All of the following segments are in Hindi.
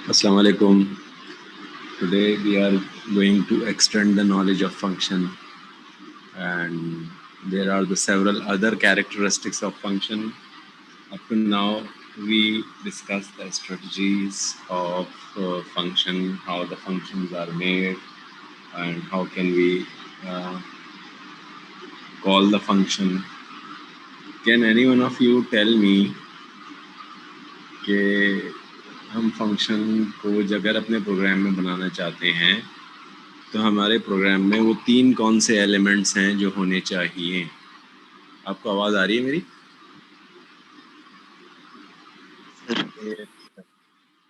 Assalamu alaikum. Today we are going to extend the knowledge of function, and there are the several other characteristics of function. Up to now, we discussed the strategies of function, how the functions are made, and how can we uh, call the function. Can any one of you tell me कि हम फंक्शन को अगर अपने प्रोग्राम में बनाना चाहते हैं तो हमारे प्रोग्राम में वो तीन कौन से एलिमेंट्स हैं जो होने चाहिए? आपको आवाज़ आ रही है मेरी?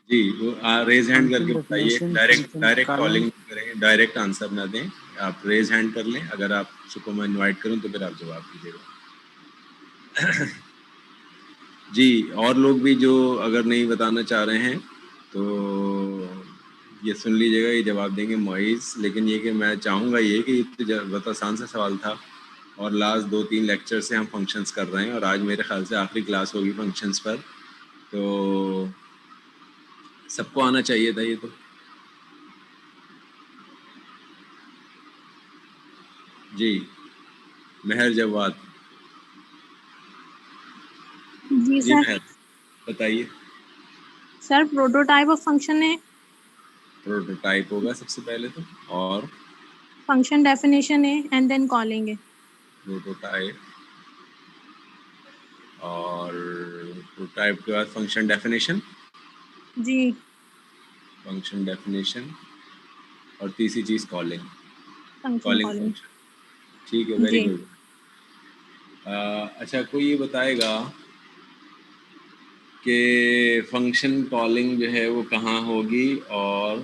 जी, वो रेज़ हैंड करके बताइए। डायरेक्ट कॉलिंग करें, डायरेक्ट आंसर ना दें। आप रेज़ हैंड कर लें। अगर आप को मैं इनवाइट करूं तो फिर आप जवाब दीजिएगा। जी, और लोग भी जो अगर नहीं बताना चाह रहे हैं तो ये सुन लीजिएगा, ये जवाब देंगे मोइज़। लेकिन ये कि मैं चाहूँगा ये कि बहुत आसान सा सवाल था और लास्ट 2-3 लेक्चर से हम फंक्शंस कर रहे हैं और आज मेरे ख्याल से आखिरी क्लास होगी फंक्शंस पर, तो सबको आना चाहिए था ये तो। जी, मेहर जवाद। जी जी सर। मेहर, बताइए। सर प्रोटोटाइप ऑफ फंक्शन है, प्रोटोटाइप होगा सबसे पहले तो, और फंक्शन डेफिनेशन है एंड देन कॉलिंग है। प्रोटोटाइप, और प्रोटोटाइप के बाद फंक्शन डेफिनेशन। जी, फंक्शन डेफिनेशन और तीसरी चीज़ calling. Function calling calling. Function. ठीक है, वेरी जी गुड। अच्छा, कोई ये बताएगा कि फंक्शन कॉलिंग जो है वो कहाँ होगी और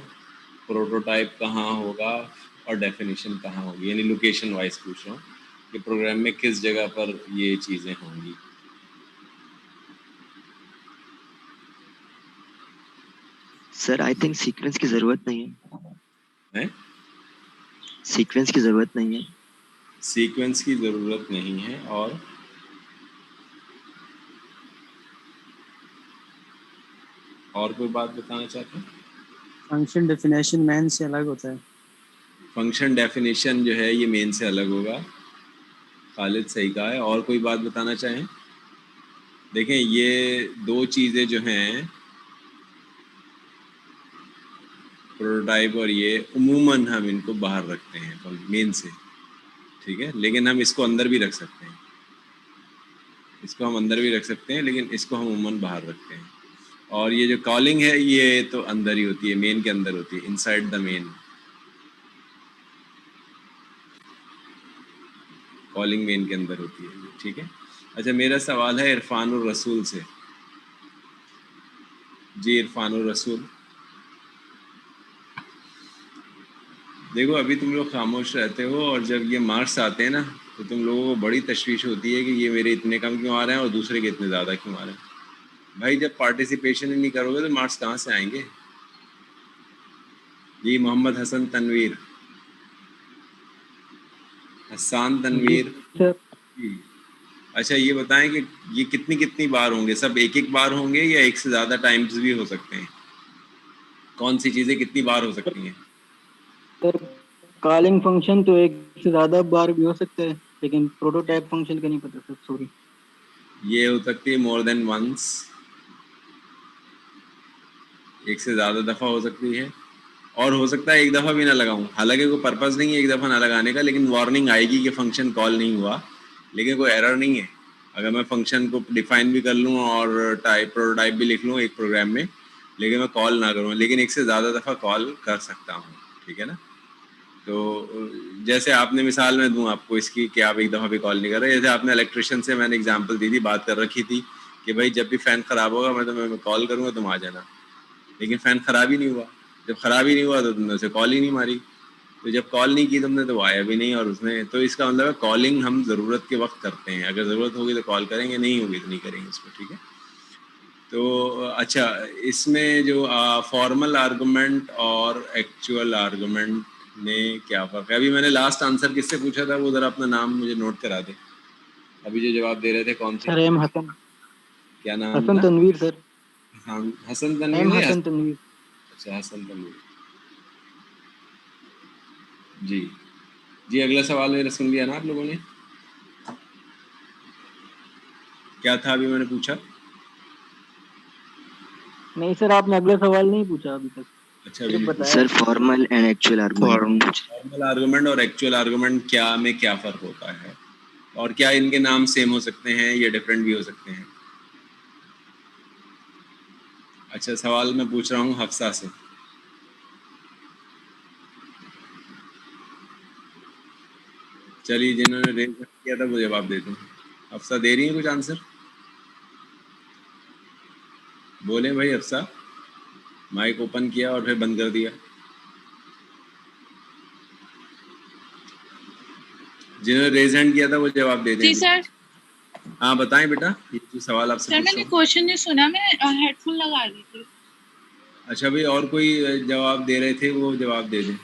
प्रोटोटाइप कहाँ होगा और डेफिनेशन कहाँ होगी, यानी लोकेशन वाइज पूछ रहा हूँ कि प्रोग्राम में किस जगह पर ये चीज़ें होंगी। सर आई थिंक सीक्वेंस की जरूरत नहीं है। हैं? सीक्वेंस की जरूरत नहीं है। सीक्वेंस की ज़रूरत नहीं है, और कोई बात बताना चाहते हैं? फंक्शन डेफिनेशन मेन से अलग होता है। फंक्शन डेफिनेशन जो है ये मेन से अलग होगा। खालिद सही कहा है। और कोई बात बताना चाहें? देखें, ये दो चीज़ें जो हैं, प्रोटोटाइप और ये, उमूमन हम इनको बाहर रखते हैं मेन से, ठीक है, लेकिन हम इसको अंदर भी रख सकते हैं। इसको हम अंदर भी रख सकते हैं, लेकिन इसको हम उमूमन बाहर रखते हैं। और ये जो कॉलिंग है ये तो अंदर ही होती है, मेन के अंदर होती है, inside the main. Calling main के अंदर होती है, ठीक है। अच्छा, मेरा सवाल है इरफानुर रसूल से। जी इरफानुर रसूल, देखो अभी तुम लोग खामोश रहते हो और जब ये मार्क्स आते हैं ना तो तुम लोगों को बड़ी तशवीश होती है कि ये मेरे इतने कम क्यों आ रहे हैं और दूसरे के इतने ज़्यादा क्यों आ रहे हैं। भाई जब पार्टिसिपेशन ही नहीं करोगे तो मार्क्स कहाँ से आएंगे? जी मोहम्मद हसन तनवीर, हसान तनवीर जी। अच्छा ये बताएं कि ये कितनी कितनी बार होंगे? सब एक एक बार होंगे या एक से ज़्यादा टाइम्स भी हो सकते हैं? कौन सी चीज़ें कितनी बार हो सकती हैं? सर कॉलिंग फंक्शन तो एक से ज्यादा बार भी हो सकता है, लेकिन प्रोटोटाइप फंक्शन का नहीं पता सर, सॉरी। ये हो सकती है मोर देन वंस, एक से ज़्यादा दफ़ा हो सकती है, और हो सकता है एक दफ़ा भी ना लगाऊं। हालांकि कोई पर्पज़ नहीं है एक दफ़ा ना लगाने का, लेकिन वार्निंग आएगी कि फंक्शन कॉल नहीं हुआ, लेकिन कोई एरर नहीं है। अगर मैं फंक्शन को डिफाइन भी कर लूँ और प्रोटोटाइप भी लिख लूँ एक प्रोग्राम में, लेकिन मैं कॉल ना करूँ, लेकिन एक से ज़्यादा दफ़ा कॉल कर सकता हूँ, ठीक है ना। तो जैसे आपने मिसाल में दूँ आपको इसकी कि आप एक दफ़ा भी कॉल नहीं कर रहे, जैसे आपने इलेक्ट्रिशियन से मैंने एग्जांपल दी थी, बात कर रखी थी कि भाई जब भी फ़ैन ख़राब होगा मैं तुम्हें कॉल करूँगा, तुम आ जाना। लेकिन फ़ैन ख़राब ही नहीं हुआ। जब ख़राब ही नहीं हुआ तो तुमने उसे कॉल ही नहीं मारी। तो जब कॉल नहीं की तुमने तो वो आया भी नहीं, और उसने तो इसका मतलब है कॉलिंग हम ज़रूरत के वक्त करते हैं। अगर ज़रूरत होगी तो कॉल करेंगे, नहीं होगी तो नहीं करेंगे इसको, ठीक है। तो अच्छा, इसमें जो फॉर्मल आर्गूमेंट और एक्चुअल आर्गूमेंट में क्या फ़र्क है? अभी मैंने लास्ट आंसर किससे पूछा था, वो ज़रा अपना नाम मुझे नोट करा दे। अभी जो जवाब दे रहे थे कौन थे? सर एम हसन, क्या नाम हसन था? तनवीर सर। हाँ, हसन एम तनवीर है। हसन तनवीर। अच्छा हसन तनवीर। जी जी, अगला सवाल मेरा सुन लिया ना आप लोगों ने? क्या था अभी मैंने पूछा? नहीं सर, आपने अगला सवाल नहीं पूछा अभी तक, अच्छा अभी सिर्फ नहीं पूछा। बताया। Sir formal and actual argument. Formal argument और एक्चुअल आर्गुमेंट क्या में क्या फ़र्क होता है, और क्या इनके नाम सेम हो सकते हैं या डिफरेंट भी हो सकते हैं? अच्छा सवाल मैं पूछ रहा हूँ हफ्सा से। चलिए जिन्होंने रेज किया था वो जवाब देते हैं। हफ्सा दे रही है कुछ आंसर? बोले भाई हफ्सा। माइक ओपन किया और फिर बंद कर दिया। जिन्होंने रेज हैंड किया था वो जवाब दे दें जी अभी। सर। हाँ बताएं बेटा, ये जो सवाल आपसे सर पूछ मैंने रहा हूँ। क्वेश्चन नहीं सुना, मैं हेडफोन लगा ली थी। अच्छा भाई, और कोई जवाब दे रहे थे वो जवाब दे दें।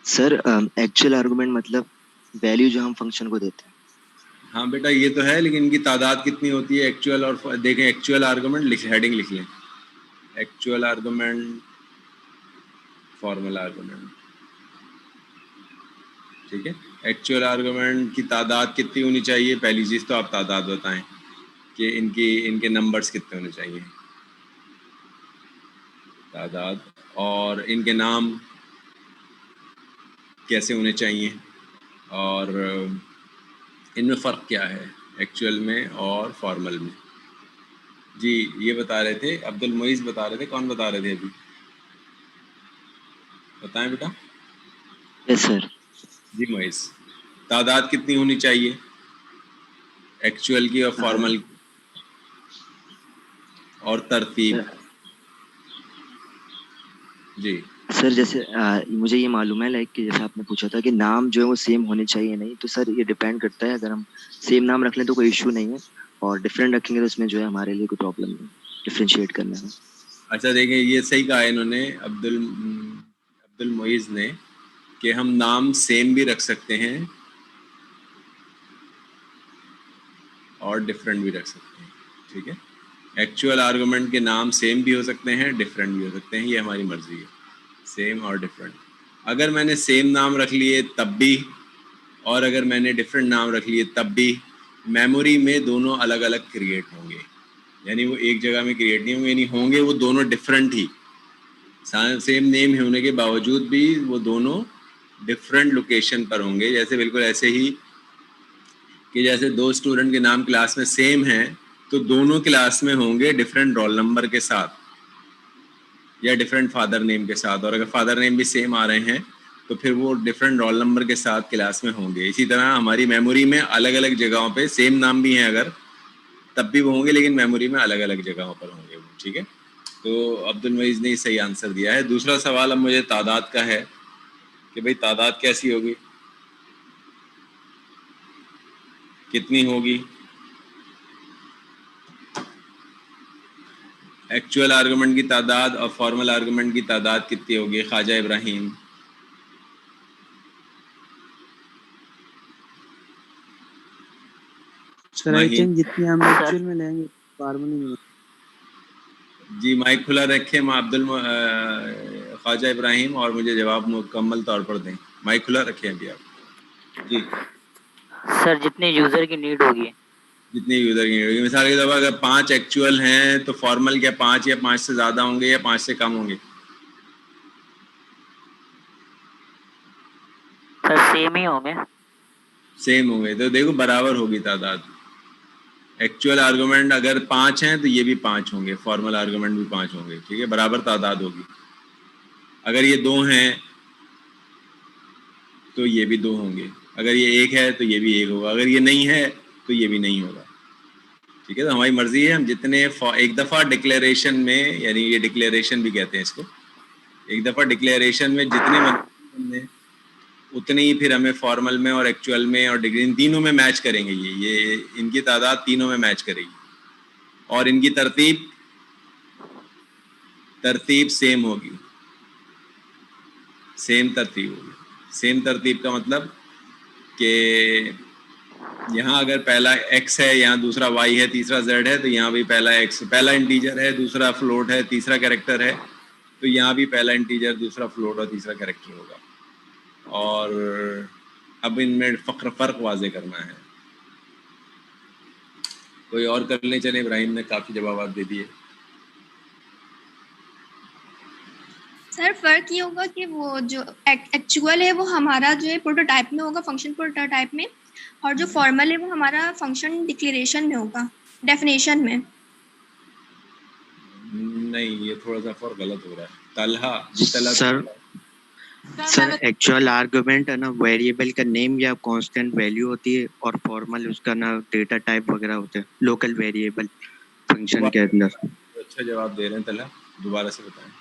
सर एक्चुअल आर्गुमेंट मतलब वैल्यू जो हम फंक्शन को देते हैं। हाँ बेटा ये तो है, लेकिन इनकी तादाद कितनी होती है एक्चुअल और देखें एक्चुअल आर्गुमेंट लिख, हेडिंग लिख लें। एक्चुअल आर्गुमेंट, फॉर्मल आर्गुमेंट, ठीक है। एक्चुअल आर्गुमेंट की तादाद कितनी होनी चाहिए, पहली चीज़ तो आप तादाद बताएं कि इनके नंबर्स कितने होने चाहिए, तादाद, और इनके नाम कैसे होने चाहिए, और इनमें फ़र्क क्या है एक्चुअल में और फॉर्मल में। जी ये बता रहे थे अब्दुल मोइज़, बता रहे थे। कौन बता रहे थे अभी, बताएं बेटा। Yes sir. जी मोइज़, तादाद कितनी होनी चाहिए एक्चुअल की और फॉर्मल की, और तरतीब। जी सर जैसे मुझे ये मालूम है लाइक कि जैसे आपने पूछा था कि नाम जो है वो सेम होने चाहिए नहीं, तो सर ये डिपेंड करता है। अगर हम सेम नाम रख लें तो कोई इशू नहीं है, और डिफरेंट रखेंगे तो उसमें जो है हमारे लिए कोई प्रॉब्लम नहीं डिफ्रेंशिएट करने में। अच्छा देखें, ये सही कहा इन्होंने, अब्दुल मोइज़ ने, कि हम नाम सेम भी रख सकते हैं और डिफरेंट भी रख सकते हैं, ठीक है। एक्चुअल आर्गुमेंट के नाम सेम भी हो सकते हैं, डिफरेंट भी हो सकते हैं, ये हमारी मर्जी है, सेम और डिफरेंट। अगर मैंने सेम नाम रख लिए तब भी, और अगर मैंने डिफरेंट नाम रख लिए तब भी, मेमोरी में दोनों अलग अलग क्रिएट होंगे, यानी वो एक जगह में क्रिएट नहीं होंगे, यानी होंगे वो दोनों डिफरेंट ही। सेम नेम होने के बावजूद भी वो दोनों डिफरेंट लोकेशन पर होंगे। जैसे बिल्कुल ऐसे ही कि जैसे दो स्टूडेंट के नाम क्लास में सेम हैं, तो दोनों क्लास में होंगे डिफरेंट रोल नंबर के साथ या डिफरेंट फादर नेम के साथ, और अगर फादर नेम भी सेम आ रहे हैं तो फिर वो डिफरेंट रोल नंबर के साथ क्लास में होंगे। इसी तरह हमारी मेमोरी में अलग अलग जगहों पे सेम नाम भी हैं अगर, तब भी वो होंगे, लेकिन मेमोरी में अलग अलग जगहों पर होंगे वो, ठीक है। तो अब्दुल मईज़ ने सही आंसर दिया है। दूसरा सवाल अब मुझे तादाद का है कि भाई तादाद कैसी होगी, कितनी होगी। एक्चुअल आर्गुमेंट की तादाद और फॉर्मल आर्गुमेंट की तादाद कितनी होगी, ख्वाजा इब्राहिम? सर आई माही थिंक जितनी हम एक्चुअल में लेंगे फॉर्मली में। जी माइक खुला रखें ख्वाजा इब्राहिम, और मुझे जवाब मुकम्मल तौर पर दें। माइक खुला रखें अभी आप। जी सर जितने यूजर की नीड होगी। जितनी यूज़र की होगी, मिसाल के तौर पर अगर 5 एक्चुअल हैं तो फॉर्मल क्या 5 या 5 से ज़्यादा होंगे या 5 से कम होंगे? सर सेम ही होंगे। सेम होंगे, तो देखो बराबर होगी तादाद। एक्चुअल आर्गुमेंट अगर 5 हैं तो ये भी 5 होंगे, फॉर्मल आर्गुमेंट भी 5 होंगे, ठीक है, बराबर तादाद होगी। अगर ये 2 हैं तो ये भी 2 होंगे, अगर ये 1 है तो ये भी 1 होगा, अगर ये नहीं है तो ये भी नहीं होगा, ठीक है। तो हमारी मर्जी है, हम जितने एक दफ़ा डिक्लेरेशन में, यानी ये डिक्लेरेशन भी कहते हैं इसको, एक दफ़ा डिक्लेरेशन में जितने हमने उतने ही फिर हमें फॉर्मल में और एक्चुअल में और डिग्री, इन तीनों में मैच करेंगे। ये इनकी तादाद तीनों में मैच करेगी, और इनकी तरतीब सेम होगी, सेम तरतीब होगी। सेम तरतीब का मतलब कि यहाँ अगर पहला x है, यहाँ दूसरा y है, तीसरा z है, तो यहाँ भी पहला x, पहला इंटीजर है, दूसरा फ्लोट है, तीसरा कैरेक्टर है, तो यहाँ भी पहला इंटीजर, दूसरा फ्लोट और तीसरा कैरेक्टर होगा। और अब इनमें फ़र्क वाज़े करना है। कोई और कर ले चले, इब्राहिम ने काफ़ी जवाब दे दिए। सर फर्क ये होगा कि वो जो एक्चुअल है वो हमारा जो है प्रोटोटाइप में होगा, फंक्शन प्रोटोटाइप में, और जो फॉर्मल है वो हमारा फंक्शन डिक्लेरेशन में होगा, डेफिनेशन में। नहीं, ये थोड़ा सा और गलत हो रहा है। तलहा जी, तलहा सर एक्चुअल आर्गुमेंट है ना, वेरिएबल का नेम या कांस्टेंट वैल्यू होती है, और फॉर्मल उसका ना डेटा टाइप वगैरह होते हैं, लोकल वेरिएबल फंक्शन के अंदर। अच्छा जवाब दे रहे हैं तलहा, दोबारा से बताएं।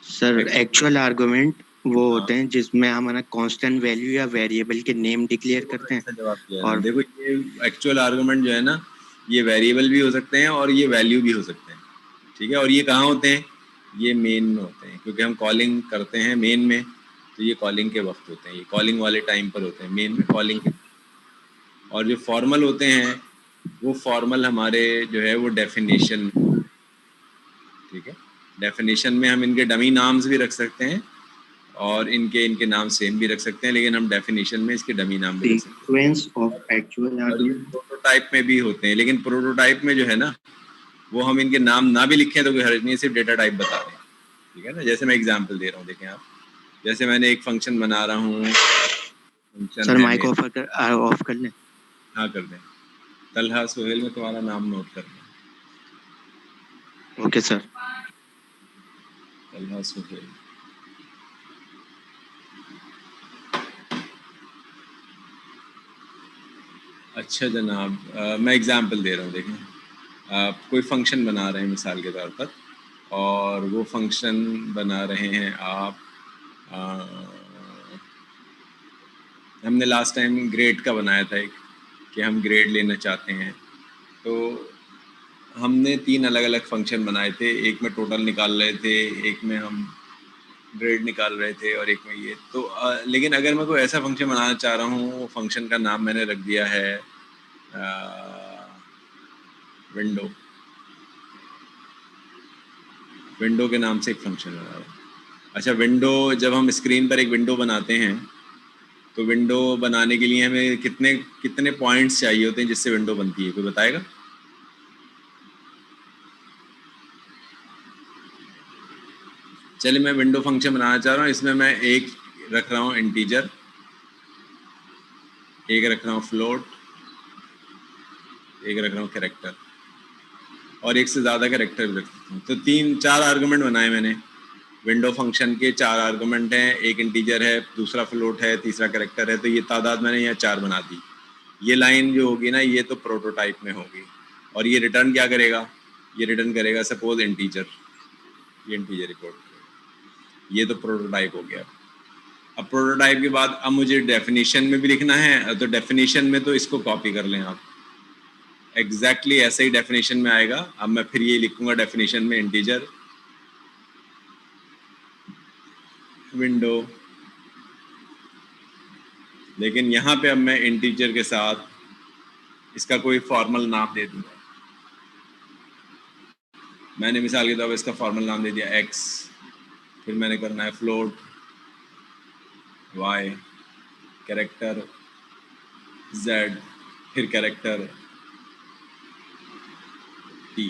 सर एक्चुअल आर्गुमेंट वो होते हैं जिसमें हम ना कांस्टेंट वैल्यू या वेरिएबल के नेम डिक्लेयर करते हैं। जवाब दिया। और देखो ये एक्चुअल आर्गुमेंट जो है ना, ये वेरिएबल भी हो सकते हैं और ये वैल्यू भी हो सकते हैं, ठीक है। और ये कहाँ होते हैं? ये मेन में होते हैं, क्योंकि हम कॉलिंग करते हैं मेन में, तो ये कॉलिंग के वक्त होते हैं, ये कॉलिंग वाले टाइम पर होते हैं, मेन में कॉलिंग के। और जो फॉर्मल होते हैं वो फॉर्मल हमारे जो है वो डेफिनेशन, ठीक है। डेफिनेशन में हम इनके डमी नाम्स भी रख सकते हैं और इनके नाम सेम भी रख सकते हैं, लेकिन हम डेफिनेशन में इसके डमी नाम भी रख सकते हैं। और ये प्रोटोटाइप में भी होते हैं, लेकिन प्रोटोटाइप में जो है ना, वो हम इनके नाम ना भी लिखें तो कोई हर्ज नहीं, सिर्फ डेटा टाइप बता दें, ठीक है ना। जैसे मैं एग्जांपल दे रहा हूँ, देखें आप, जैसे मैंने एक फंक्शन बना रहा हूँ। सर माइक ऑफ कर लें? हाँ कर दें। तलहा सोहेल में तुम्हारा नाम नोट कर लें। Okay sir. तलहा सोहेल। अच्छा जनाब, मैं एग्जांपल दे रहा हूँ, देखें आप कोई फंक्शन बना रहे हैं मिसाल के तौर पर, और वो फंक्शन बना रहे हैं आप, हमने लास्ट टाइम ग्रेड का बनाया था एक, कि हम ग्रेड लेना चाहते हैं। तो हमने 3 अलग अलग फंक्शन बनाए थे, एक में टोटल निकाल रहे थे, एक में हम ग्रेड निकाल रहे थे, और एक में ये। तो लेकिन अगर मैं कोई ऐसा फंक्शन बनाना चाह रहा हूँ, वो फंक्शन का नाम मैंने रख दिया है विंडो। विंडो के नाम से एक फंक्शन बना रहा है। अच्छा, विंडो, जब हम स्क्रीन पर एक विंडो बनाते हैं तो विंडो बनाने के लिए हमें कितने कितने पॉइंट्स चाहिए होते हैं जिससे विंडो बनती है, कोई बताएगा? चलिए मैं विंडो फंक्शन बनाना चाह रहा हूँ, इसमें मैं एक रख रहा हूँ इंटीजर, एक रख रहा हूँ फ्लोट, एक रख रहा हूँ कैरेक्टर, और एक से ज़्यादा कैरेक्टर भी रख सकता हूँ। तो 3-4 आर्गुमेंट बनाए मैंने। विंडो फंक्शन के 4 आर्गुमेंट हैं, एक इंटीजर है, दूसरा फ्लोट है, तीसरा कैरेक्टर है। तो ये तादाद मैंने यहाँ 4 बना दी। ये लाइन जो होगी ना, ये तो प्रोटोटाइप में होगी। और ये रिटर्न क्या करेगा? ये रिटर्न करेगा सपोज इंटीजर, ये इंटीजर रिकॉर्ड करेगा। ये तो प्रोटोटाइप हो गया। अब प्रोटोटाइप के बाद अब मुझे डेफिनेशन में भी लिखना है, तो डेफिनेशन में तो इसको कॉपी कर लें आप, एग्जैक्टली ऐसे ही डेफिनेशन में आएगा। अब मैं फिर ये लिखूंगा डेफिनेशन में इंटीजर विंडो, लेकिन यहाँ पे अब मैं इंटीजर के साथ इसका कोई फॉर्मल नाम दे दूंगा। मैंने मिसाल के तौर पर इसका फॉर्मल नाम दे दिया x, फिर मैंने करना है फ्लोट y, कैरेक्टर z, फिर कैरेक्टर t,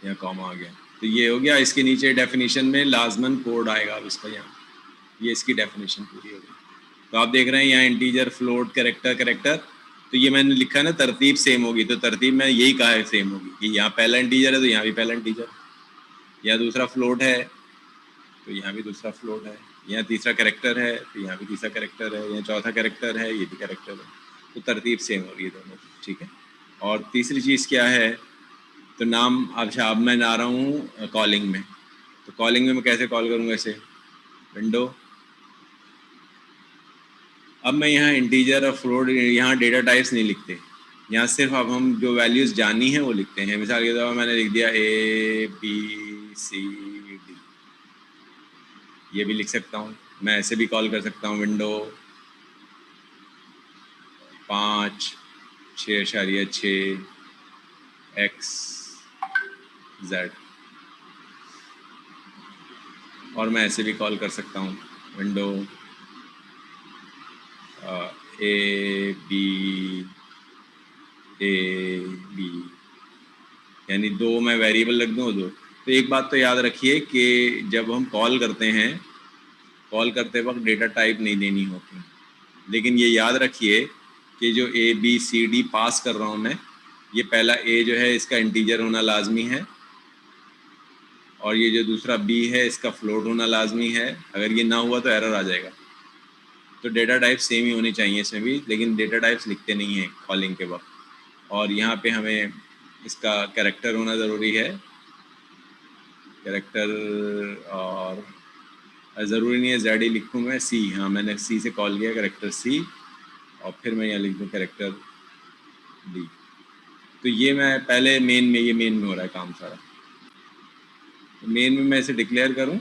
यहाँ कॉमा आ गया। तो ये हो गया। इसके नीचे डेफिनेशन में लाजमन कोड आएगा अब इसका, यहाँ ये इसकी डेफिनेशन पूरी हो गई। तो आप देख रहे हैं यहाँ इंटीजर, फ्लोट, कैरेक्टर, कैरेक्टर, तो ये मैंने लिखा है ना, तरतीब सेम होगी। तो तरतीब में यही कहा है सेम होगी कि यहाँ पहला इंटीजर है तो यहाँ भी पहला इंटीजर, यहाँ दूसरा फ्लोट है तो यहाँ भी दूसरा फ्लोट है, यहाँ तीसरा कैरेक्टर है तो यहाँ भी तीसरा कैरेक्टर है, यहाँ चौथा कैरेक्टर है, ये भी कैरेक्टर है। तो तरतीब सेम होगी दोनों, ठीक है। और तीसरी चीज़ क्या है, तो नाम। अच्छा, अब मैं आ रहा हूँ कॉलिंग में। तो कॉलिंग में मैं कैसे कॉल करूँगा इसे? विंडो। अब मैं यहाँ इंटीजर और फ्लोट, यहाँ डेटा टाइप्स नहीं लिखते, यहाँ सिर्फ अब हम जो वैल्यूज़ जानी हैं वो लिखते हैं। मिसाल के तौर पर मैंने लिख दिया ABCD, ये भी लिख सकता हूँ। मैं ऐसे भी कॉल कर सकता हूँ विंडो 5 6.6 x z, और मैं ऐसे भी कॉल कर सकता हूँ विंडो ए बी, यानी 2 मैं वेरिएबल रख दूँ 2। तो एक बात तो याद रखिए कि जब हम कॉल करते हैं, कॉल करते वक्त डेटा टाइप नहीं देनी होती, लेकिन ये याद रखिए कि जो ए बी सी डी पास कर रहा हूँ मैं, ये पहला ए जो है इसका इंटीजर होना लाजमी है, और ये जो दूसरा बी है इसका फ्लोट होना लाजमी है। अगर ये ना हुआ तो एरर आ जाएगा। तो डेटा टाइप सेम ही होनी चाहिए इसमें भी, लेकिन डेटा टाइप्स लिखते नहीं हैं कॉलिंग के वक्त। और यहाँ पे हमें इसका कैरेक्टर होना ज़रूरी है, कैरेक्टर, और ज़रूरी नहीं है जेड ही लिखूँ मैं, सी, हाँ मैंने सी से कॉल किया, कैरेक्टर सी, और फिर मैं यहाँ लिख दूँ कैरेक्टर डी। तो ये मैं पहले मेन में, ये मेन में हो रहा है काम सारा, तो मेन में मैं इसे डिक्लेयर करूँ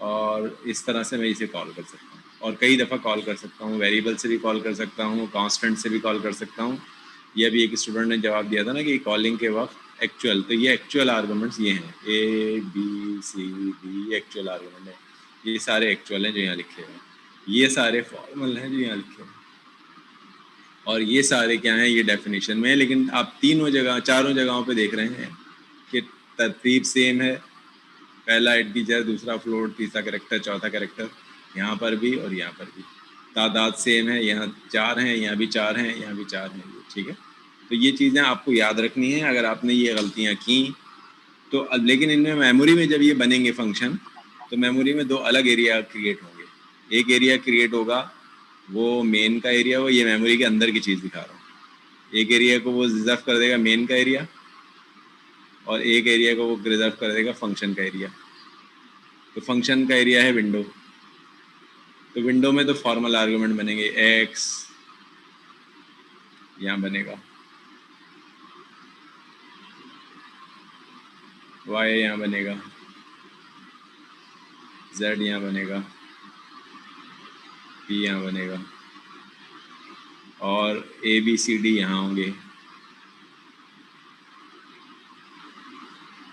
और इस तरह से मैं इसे कॉल कर सकता हूँ, और कई दफ़ा कॉल कर सकता हूँ, वेरिएबल से भी कॉल कर सकता हूँ, कांस्टेंट से भी कॉल कर सकता हूँ। ये अभी एक स्टूडेंट ने जवाब दिया था ना कि कॉलिंग के वक्त एक्चुअल, तो ये एक्चुअल आर्गूमेंट्स ये हैं, A B C D actual argument है, ये सारे एक्चुअल हैं जो यहाँ लिखे हुए हैं, ये सारे फॉर्मल हैं जो यहाँ लिखे हुए हैं, और ये सारे क्या हैं, ये डेफिनेशन में है। लेकिन आप चारों जगहों पे देख रहे हैं कि तरतीब सेम है, पहला इंटीजर, दूसरा फ्लोट, तीसरा कैरेक्टर, चौथा कैरेक्टर, यहाँ पर भी और यहाँ पर भी तादाद सेम है, यहाँ 4 हैं, यहाँ भी 4 हैं, यहाँ भी 4 हैं, ठीक है। तो ये चीज़ें आपको याद रखनी है। अगर आपने ये गलतियाँ की तो लेकिन इनमें मेमोरी में जब ये बनेंगे फंक्शन, तो मेमोरी में 2 अलग एरिया क्रिएट होंगे। एक एरिया क्रिएट होगा वो मेन का एरिया, वो ये मेमोरी के अंदर की चीज़ दिखा रहा हूँ। एक एरिया को वो रिजर्व कर देगा मेन का एरिया, और एक एरिया को वो रिजर्व कर देगा फंक्शन का एरिया। तो फंक्शन का एरिया है विंडो, तो विंडो में तो फॉर्मल आर्गुमेंट बनेंगे, एक्स यहाँ बनेगा, वाई यहाँ बनेगा, जेड यहाँ बनेगा, पी यहाँ बनेगा, और ए बी सी डी यहाँ होंगे।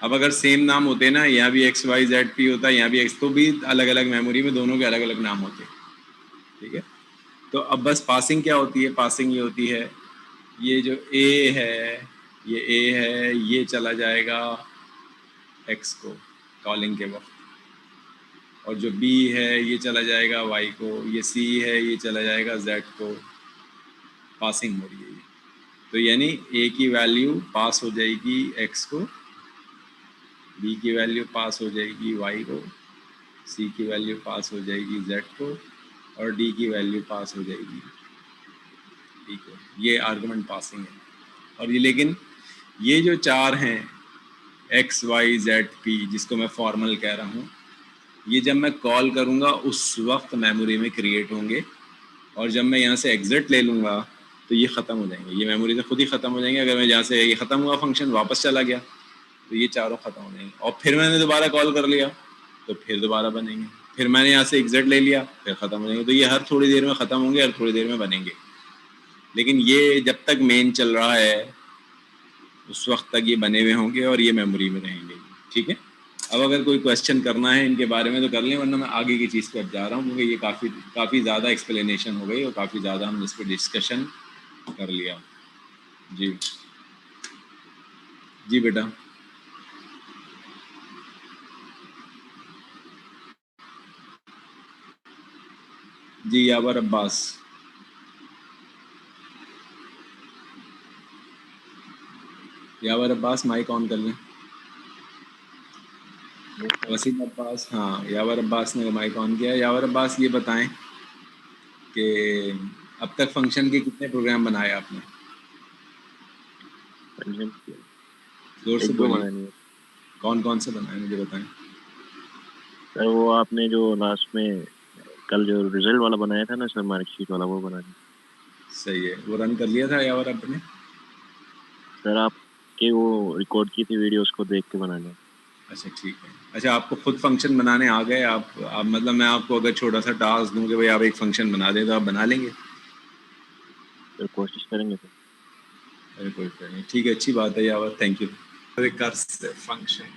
अब अगर सेम नाम होते ना, यहाँ भी एक्स वाई जेड पी होता, यहाँ भी एक्स, तो भी अलग अलग मेमोरी में दोनों के अलग अलग नाम होते, ठीक है। तो अब बस पासिंग क्या होती है, पासिंग ये होती है, ये जो ए है, ये ए है, ये चला जाएगा एक्स को कॉलिंग के वक्त, और जो बी है ये चला जाएगा वाई को, ये सी है ये चला जाएगा जेड को। पासिंग हो रही है ये, तो यानी ए की वैल्यू पास हो जाएगी एक्स को, बी की वैल्यू पास हो जाएगी वाई को, सी की वैल्यू पास हो जाएगी जेड को, और डी की वैल्यू पास हो जाएगी डी को। ये आर्गुमेंट पासिंग है। और ये, लेकिन ये जो 4 हैं एक्स वाई जेड पी, जिसको मैं फॉर्मल कह रहा हूँ, ये जब मैं कॉल करूँगा उस वक्त मेमोरी में क्रिएट होंगे, और जब मैं यहाँ से एग्जिट ले लूँगा तो ये ख़त्म हो जाएंगे, ये मेमोरी से खुद ही ख़त्म हो जाएंगे। अगर मैं जहाँ से ये ख़त्म हुआ फंक्शन वापस चला गया तो ये चारों ख़त्म हो जाएंगे, और फिर मैंने दोबारा कॉल कर लिया तो फिर दोबारा बनेंगे, फिर मैंने यहाँ से एग्जिट ले लिया फिर ख़त्म हो जाएंगे। तो ये हर थोड़ी देर में ख़त्म होंगे, हर थोड़ी देर में बनेंगे। लेकिन ये जब तक मेन चल रहा है उस वक्त तक ये बने हुए होंगे और ये मेमोरी में रहेंगे, ठीक है। अब अगर कोई क्वेश्चन करना है इनके बारे में तो कर लें, वरना मैं आगे की चीज़ पर जा रहा हूँ, क्योंकि ये काफ़ी ज़्यादा एक्सप्लेनेशन हो गई और काफ़ी ज़्यादा हमने इस पर डिस्कशन कर लिया। जी बेटा। जी यावर अब्बास। यावर अब्बास माइक ऑन कर लें। वसीम अब्बास, हाँ यावर अब्बास ने माइक ऑन किया। यावर अब्बास ये बताएं कि अब तक फंक्शन के कितने प्रोग्राम बनाए आपने? जोर से बोलिए। कौन कौन से बनाए मुझे बताएं। सर वो आपने जो लास्ट में कल जो रिजल्ट वाला बनाया था ना सर, मार्कशीट वाला, वो बना दिया। सही है, वो रन कर लिया था यावर आपने? सर आपके वो रिकॉर्ड की थी वीडियो, उसको देख के बना लिया। अच्छा ठीक है। अच्छा आपको खुद फंक्शन बनाने आ गए आप मतलब मैं आपको अगर छोटा सा टास्क दूं कि भाई आप एक फंक्शन बना दें तो आप बना लेंगे? फिर कोशिश करेंगे फिर। अरे कोई बात नहीं, ठीक है, अच्छी बात है यार, थैंक यू। रिकर्सिव फंक्शन,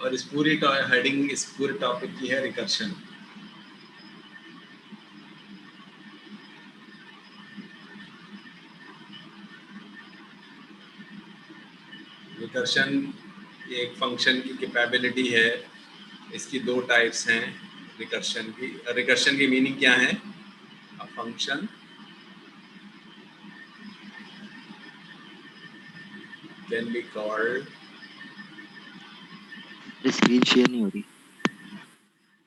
और इस पूरी का हेडिंग इस पूरे टॉपिक की है रिकर्शन। रिकर्शन एक फंक्शन की कैपेबिलिटी है। इसकी दो टाइप्स हैं रिकर्शन की। रिकर्शन की मीनिंग क्या है? A function can be called, screen share नहीं हो रही।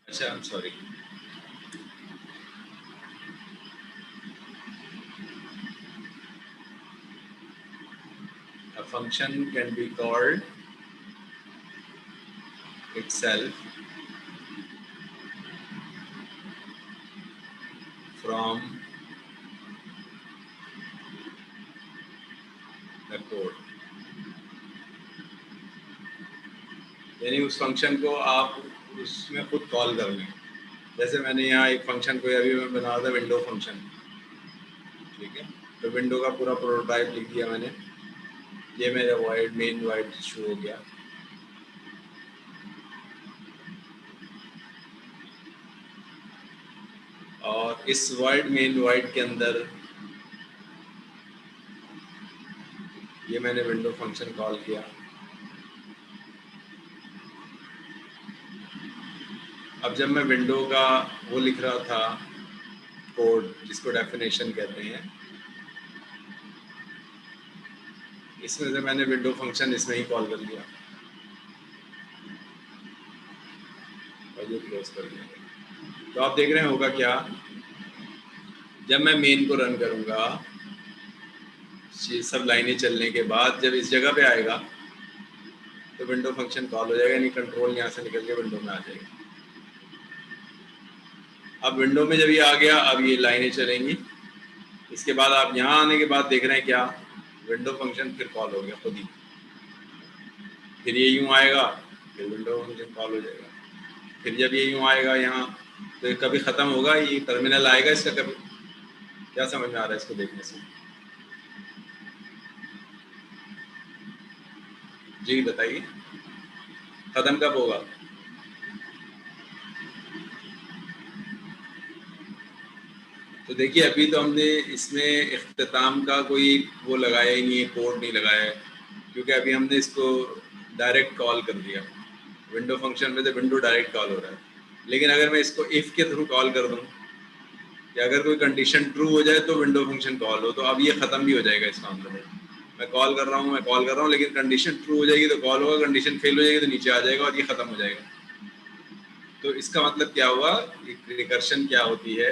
अच्छा, I am sorry. A function can be called itself from the code। यानी उस फंक्शन को आप उसमें खुद कॉल कर लें। जैसे मैंने यहाँ एक फंक्शन को अभी मैं बना था विंडो फंक्शन, ठीक है, तो विंडो का पूरा प्रोटोटाइप लिख दिया मैंने। ये मेरा वाइड मेन वाइड शो हो गया। और इस वाइड मेन वाइड के अंदर ये मैंने विंडो फंक्शन कॉल किया। अब जब मैं विंडो का वो लिख रहा था कोड, जिसको डेफिनेशन कहते हैं, इसमें से मैंने विंडो फंक्शन इसमें ही कॉल कर लिया और ये क्लोज कर दिया। तो आप देख रहे हैं होगा क्या, जब मैं मेन को रन करूंगा, ये सब लाइनें चलने के बाद जब इस जगह पे आएगा तो विंडो फंक्शन कॉल हो जाएगा, यानी कंट्रोल यहाँ से निकल के विंडो में आ जाएगा। अब विंडो में जब ये आ गया, अब ये लाइनें चलेंगी। इसके बाद आप यहाँ आने के बाद देख रहे हैं क्या, विंडो फंक्शन फिर कॉल हो गया खुद ही। फिर ये यूँ आएगा, फिर विंडो फंक्शन कॉल हो जाएगा। फिर जब ये यूँ आएगा यहाँ, तो ये कभी ख़त्म होगा, ये टर्मिनल आएगा इसका कभी। क्या समझ में आ रहा है इसको देखने से? जी बताइए, ख़त्म कब होगा? तो देखिए, अभी तो हमने इसमें इख्तिताम का कोई वो लगाया ही नहीं है, कोड नहीं लगाया है, क्योंकि अभी हमने इसको डायरेक्ट कॉल कर दिया। विंडो फंक्शन में तो विंडो डायरेक्ट कॉल हो रहा है। लेकिन अगर मैं इसको इफ़ के थ्रू कॉल कर दूं कि अगर कोई कंडीशन ट्रू हो जाए तो विंडो फंक्शन कॉल हो, तो अब ये ख़त्म भी हो जाएगा इसका मतलब। मैं कॉल कर रहा हूँ, लेकिन कंडीशन ट्रू हो जाएगी तो कॉल होगा, कंडीशन फेल हो जाएगी तो नीचे आ जाएगा और ये ख़त्म हो जाएगा। तो इसका मतलब क्या हुआ, रिकर्शन क्या होती है?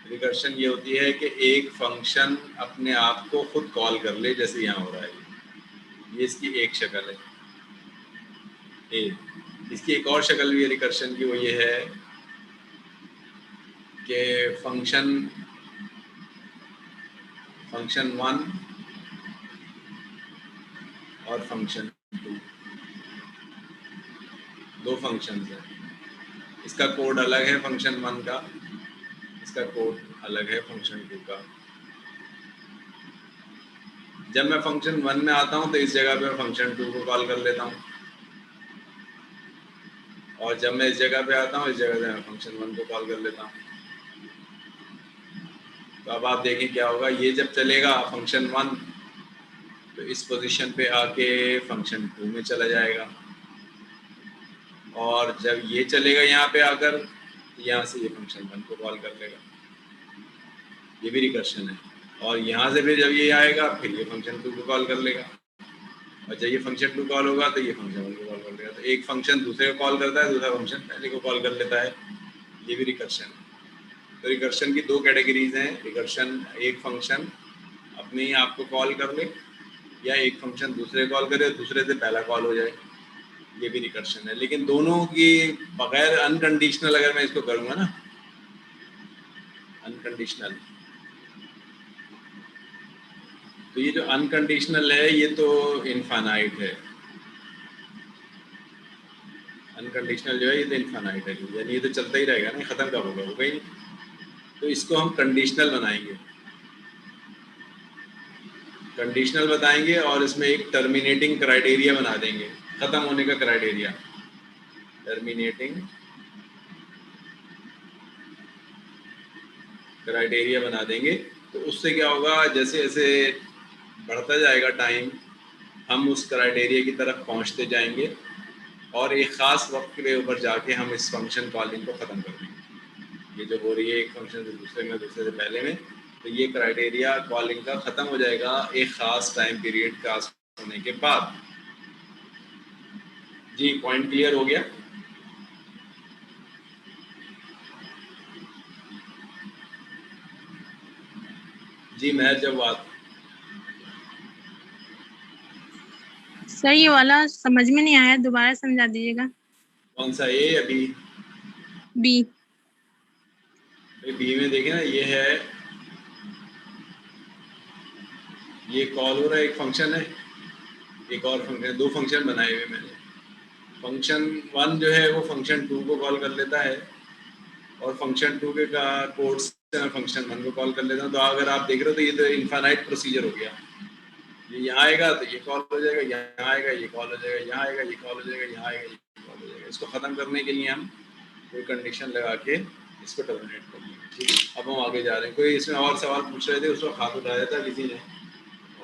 रिकर्शन ये होती है कि एक फंक्शन अपने आप को खुद कॉल कर ले, जैसे यहाँ हो रहा है। ये इसकी एक शक्ल है। इसकी एक और शक्ल भी है रिकर्शन की, वो ये है कि फंक्शन 1 और फंक्शन 2, दो फंक्शंस हैं। इसका कोड अलग है फंक्शन 1 का, इसका कोड अलग है फंक्शन 2 का। जब मैं फंक्शन 1 में आता हूँ तो इस जगह पे फंक्शन 2 को कॉल कर लेता हूँ, और जब मैं इस जगह पे आता हूँ, इस जगह से मैं फंक्शन 1 को कॉल कर लेता हूँ। तो अब आप देखें क्या होगा, ये जब चलेगा फंक्शन 1 तो इस पोजीशन पे आके फंक्शन 2 में चला जाएगा, और जब ये चलेगा यहाँ पे आकर, यहाँ से ये फंक्शन 1 को कॉल कर लेगा। ये भी रिकर्शन है। और यहाँ से फिर जब ये आएगा, फिर ये फंक्शन 2 को कॉल कर लेगा, और जब ये फंक्शन 2 कॉल होगा तो ये फंक्शन 1 को कॉल कर लेगा। तो एक फंक्शन दूसरे को कॉल करता है, दूसरा फंक्शन पहले को कॉल कर लेता है। ये भी रिकर्शन है। तो रिकर्शन की दो कैटेगरीज हैं। रिकर्शन, एक फंक्शन अपने ही आप को कॉल कर ले, या एक फंक्शन दूसरे कॉल करे, दूसरे से पहला कॉल हो जाए। ये भी रिकर्शन है। लेकिन दोनों की बगैर अनकंडीशनल अगर मैं इसको करूँगा ना, अनकंडीशनल, तो ये जो अनकंडीशनल है ये तो इनफाइनाइट है। अनकंडीशनल जो है ये तो इनफाइनाइट है, यानी ये तो चलता ही रहेगा ना, ख़त्म कब होगा? होगा ही नहीं। तो इसको हम कंडीशनल बनाएंगे, कंडीशनल बताएंगे और इसमें एक टर्मिनेटिंग क्राइटेरिया बना देंगे, खत्म होने का क्राइटेरिया, टर्मिनेटिंग क्राइटेरिया बना देंगे। तो उससे क्या होगा, जैसे जैसे बढ़ता जाएगा टाइम, हम उस क्राइटेरिया की तरफ पहुंचते जाएंगे और एक ख़ास वक्त के ऊपर जाके हम इस फंक्शन कॉलिंग को ख़त्म कर देंगे। ये जो हो रही है एक फंक्शन से दूसरे में, दूसरे से पहले में, तो ये क्राइटेरिया कॉलिंग का ख़त्म हो जाएगा एक ख़ास टाइम पीरियड का होने के बाद। जी पॉइंट क्लियर हो गया? जी महर जवाब। सर ये वाला समझ में नहीं आया, दोबारा समझा दीजिएगा। कौन सा, ए या बी? बी। बी में देखें ना, ये है, ये कॉल हो रहा है, एक फंक्शन है, एक और फंक्शन, दो फंक्शन बनाए हुए मैंने। फंक्शन 1 जो है वो फंक्शन 2 को कॉल कर लेता है और फंक्शन 2 के का कोड से मैं फंक्शन 1 को कॉल कर लेता हूँ। तो अगर आप देख रहे हो तो ये तो इनफाइनाइट प्रोसीजर हो गया। ये यहाँ आएगा तो ये कॉल हो जाएगा, यहाँ आएगा ये कॉल हो जाएगा, यहाँ आएगा ये कॉल हो जाएगा, यहाँ आएगा ये कॉल हो जाएगा। इसको ख़त्म करने के लिए हम कोई कंडीशन लगा के इसको टर्मिनेट कर लेंगे। ठीक है, अब हम आगे जा रहे हैं। कोई इसमें और सवाल पूछ रहे थे, उस वक्त हाथ उठाया था किसी ने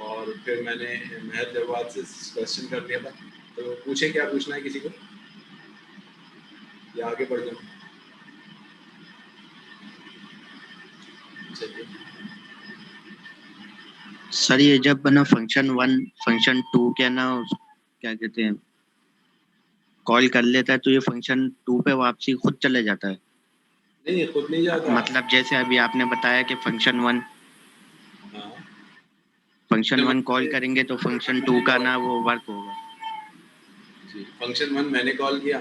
और फिर मैंने महज जवाब से क्वेश्चन कर दिया था। तो पूछे, क्या पूछना है किसी को या आगे बढ़ जाऊँ? चलिए। सर ये जब बना फंक्शन 1 फंक्शन 2 क्या ना क्या कहते हैं कॉल कर लेता है तो ये फंक्शन 2 पे वापसी खुद चले जाता है? नहीं खुद नहीं जाता। मतलब जैसे अभी आपने बताया कि फंक्शन 1 कॉल करेंगे तो फंक्शन 2 का ना वो वर्क होगा। जी फंक्शन 1 मैंने कॉल किया,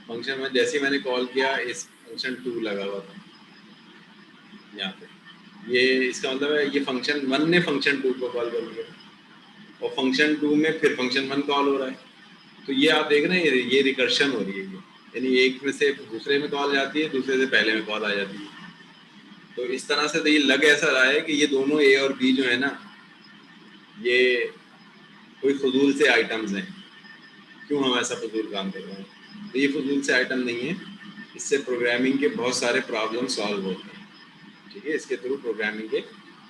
फंक्शन 1 जैसे मैंने कॉल किया इस फंक्शन 2 लगा हुआ था यहाँ पे। ये इसका मतलब है ये फंक्शन 1 ने फंक्शन 2 को कॉल कर लिया और फंक्शन 2 में फिर फंक्शन 1 कॉल हो रहा है। तो ये आप देख रहे हैं ये रिकर्शन हो रही है, यानी एक में से दूसरे में कॉल जाती है, दूसरे से पहले में कॉल आ जाती है। तो इस तरह से तो ये लग ऐसा रहा है कि ये दोनों ए और बी जो है ना, ये कोई फजूल से आइटम्स हैं। क्यों हम ऐसा फजूल काम कर रहे हैं? तो ये फजूल से आइटम नहीं है, इससे प्रोग्रामिंग के बहुत सारे प्रॉब्लम सॉल्व होते हैं। ठीक है, इसके थ्रू प्रोग्रामिंग के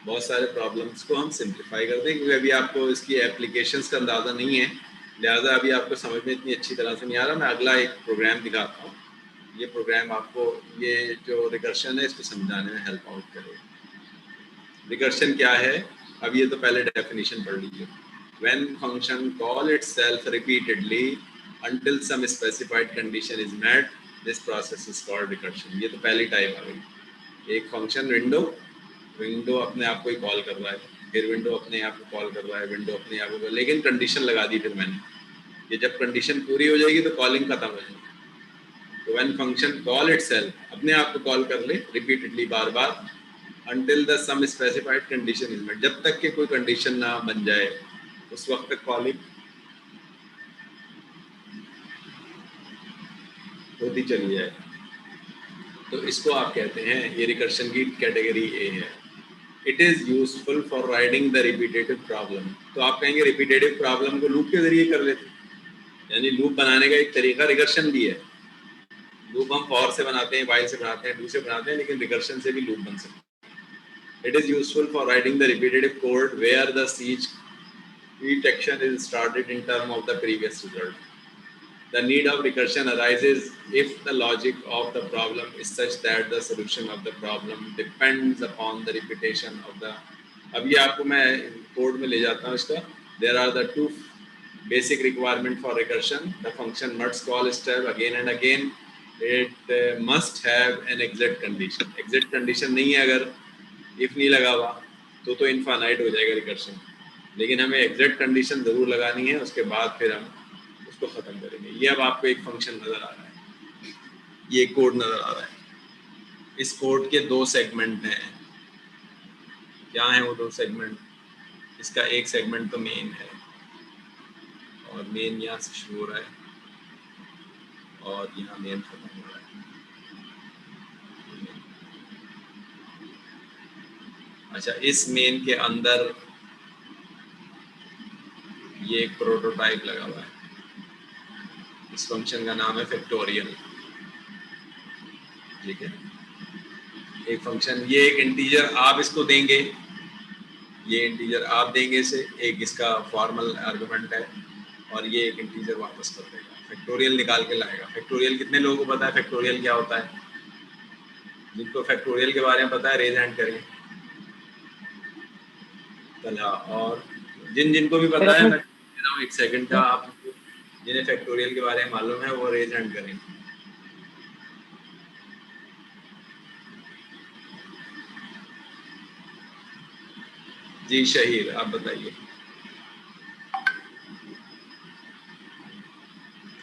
बहुत सारे प्रॉब्लम्स को हम सिंप्लीफाई करते हैं, क्योंकि अभी आपको इसकी एप्लीकेशंस का अंदाज़ा नहीं है, लिहाजा अभी आपको समझ में इतनी अच्छी तरह से नहीं आ रहा। मैं अगला एक प्रोग्राम दिखाता हूँ, ये प्रोग्राम आपको ये जो रिकर्शन है इसको समझाने में हेल्प आउट करेगा। रिकर्शन क्या है, अब ये तो पहले डेफिनेशन पढ़ लीजिए। When function call itself repeatedly until some specified condition is met, this process is called recursion। ये तो पहली टाइप आ गई। एक फंक्शन विंडो अपने आप को ही कॉल कर रहा है, फिर विंडो अपने आप को कॉल कर रहा है, विंडो अपने आप को, लेकिन कंडीशन लगा दी फिर मैंने, ये जब कंडीशन पूरी हो जाएगी तो कॉलिंग खत्म हो जाएगी। तो व्हेन फंक्शन कॉल इटसेल्फ अपने आप को कॉल कर ले repeatedly, bar bar, until the some specified condition is met, जब तक कि कोई कंडीशन ना बन जाए उस वक्त तक कॉलिंग होती चली जाए। तो इसको आप कहते हैं, ये रिकर्शन की कैटेगरी ए है। It is useful for riding the repetitive problem. तो आप कहेंगे रिपीटेटिव प्रॉब्लम को लूप के जरिए कर लेते, यानी लूप बनाने का एक तरीका रिकर्शन भी है। लूप हम फॉर से बनाते हैं, वाइल से बनाते हैं, डू से बनाते हैं, लेकिन रिकर्शन से भी लूप बन सकते हैं। It is useful for writing the repetitive code where the each action is started in term of the previous result. The need of recursion arises if the logic of the problem is such that the solution of the problem depends upon the repetition of the। अब ये आपको मैं कोड में ले जाता हूँ इसका। There are the two basic requirement for recursion. The function must call step again and again. It must have an exit condition. Exit condition नहीं है अगर, if नहीं लगा हुआ तो infinite हो जाएगा recursion, लेकिन हमें एग्जैक्ट कंडीशन ज़रूर लगानी है, उसके बाद फिर हम उसको ख़त्म करेंगे। ये अब आपको एक फंक्शन नज़र आ रहा है, ये कोड नज़र आ रहा है। इस कोड के 2 सेगमेंट हैं। क्या हैं वो 2 सेगमेंट? इसका एक सेगमेंट तो मेन है और मेन यहाँ से शुरू हो रहा है और यहाँ मेन ख़त्म हो रहा है। अच्छा, इस मेन के अंदर ये एक प्रोटोटाइप लगा हुआ है, इस फंक्शन का नाम है फैक्टोरियल। ठीक है, एक फंक्शन, ये एक इंटीजर आप इसको देंगे, ये इंटीजर आप देंगे इसे, एक इसका फॉर्मल आर्गुमेंट है, और ये एक इंटीजर वापस कर देगा, फैक्टोरियल निकाल के लाएगा। फैक्टोरियल कितने लोगों को पता है फैक्टोरियल क्या होता है? जिनको फैक्टोरियल के बारे में पता है रेज हैंड करें। तलहा, और जिनको भी पता है मैं दे रहा हूँ 1 सेकंड का, आप जिन्हें फैक्टोरियल के बारे में मालूम है वो रेज हैंड करें। जी शहीर, आप बताइए।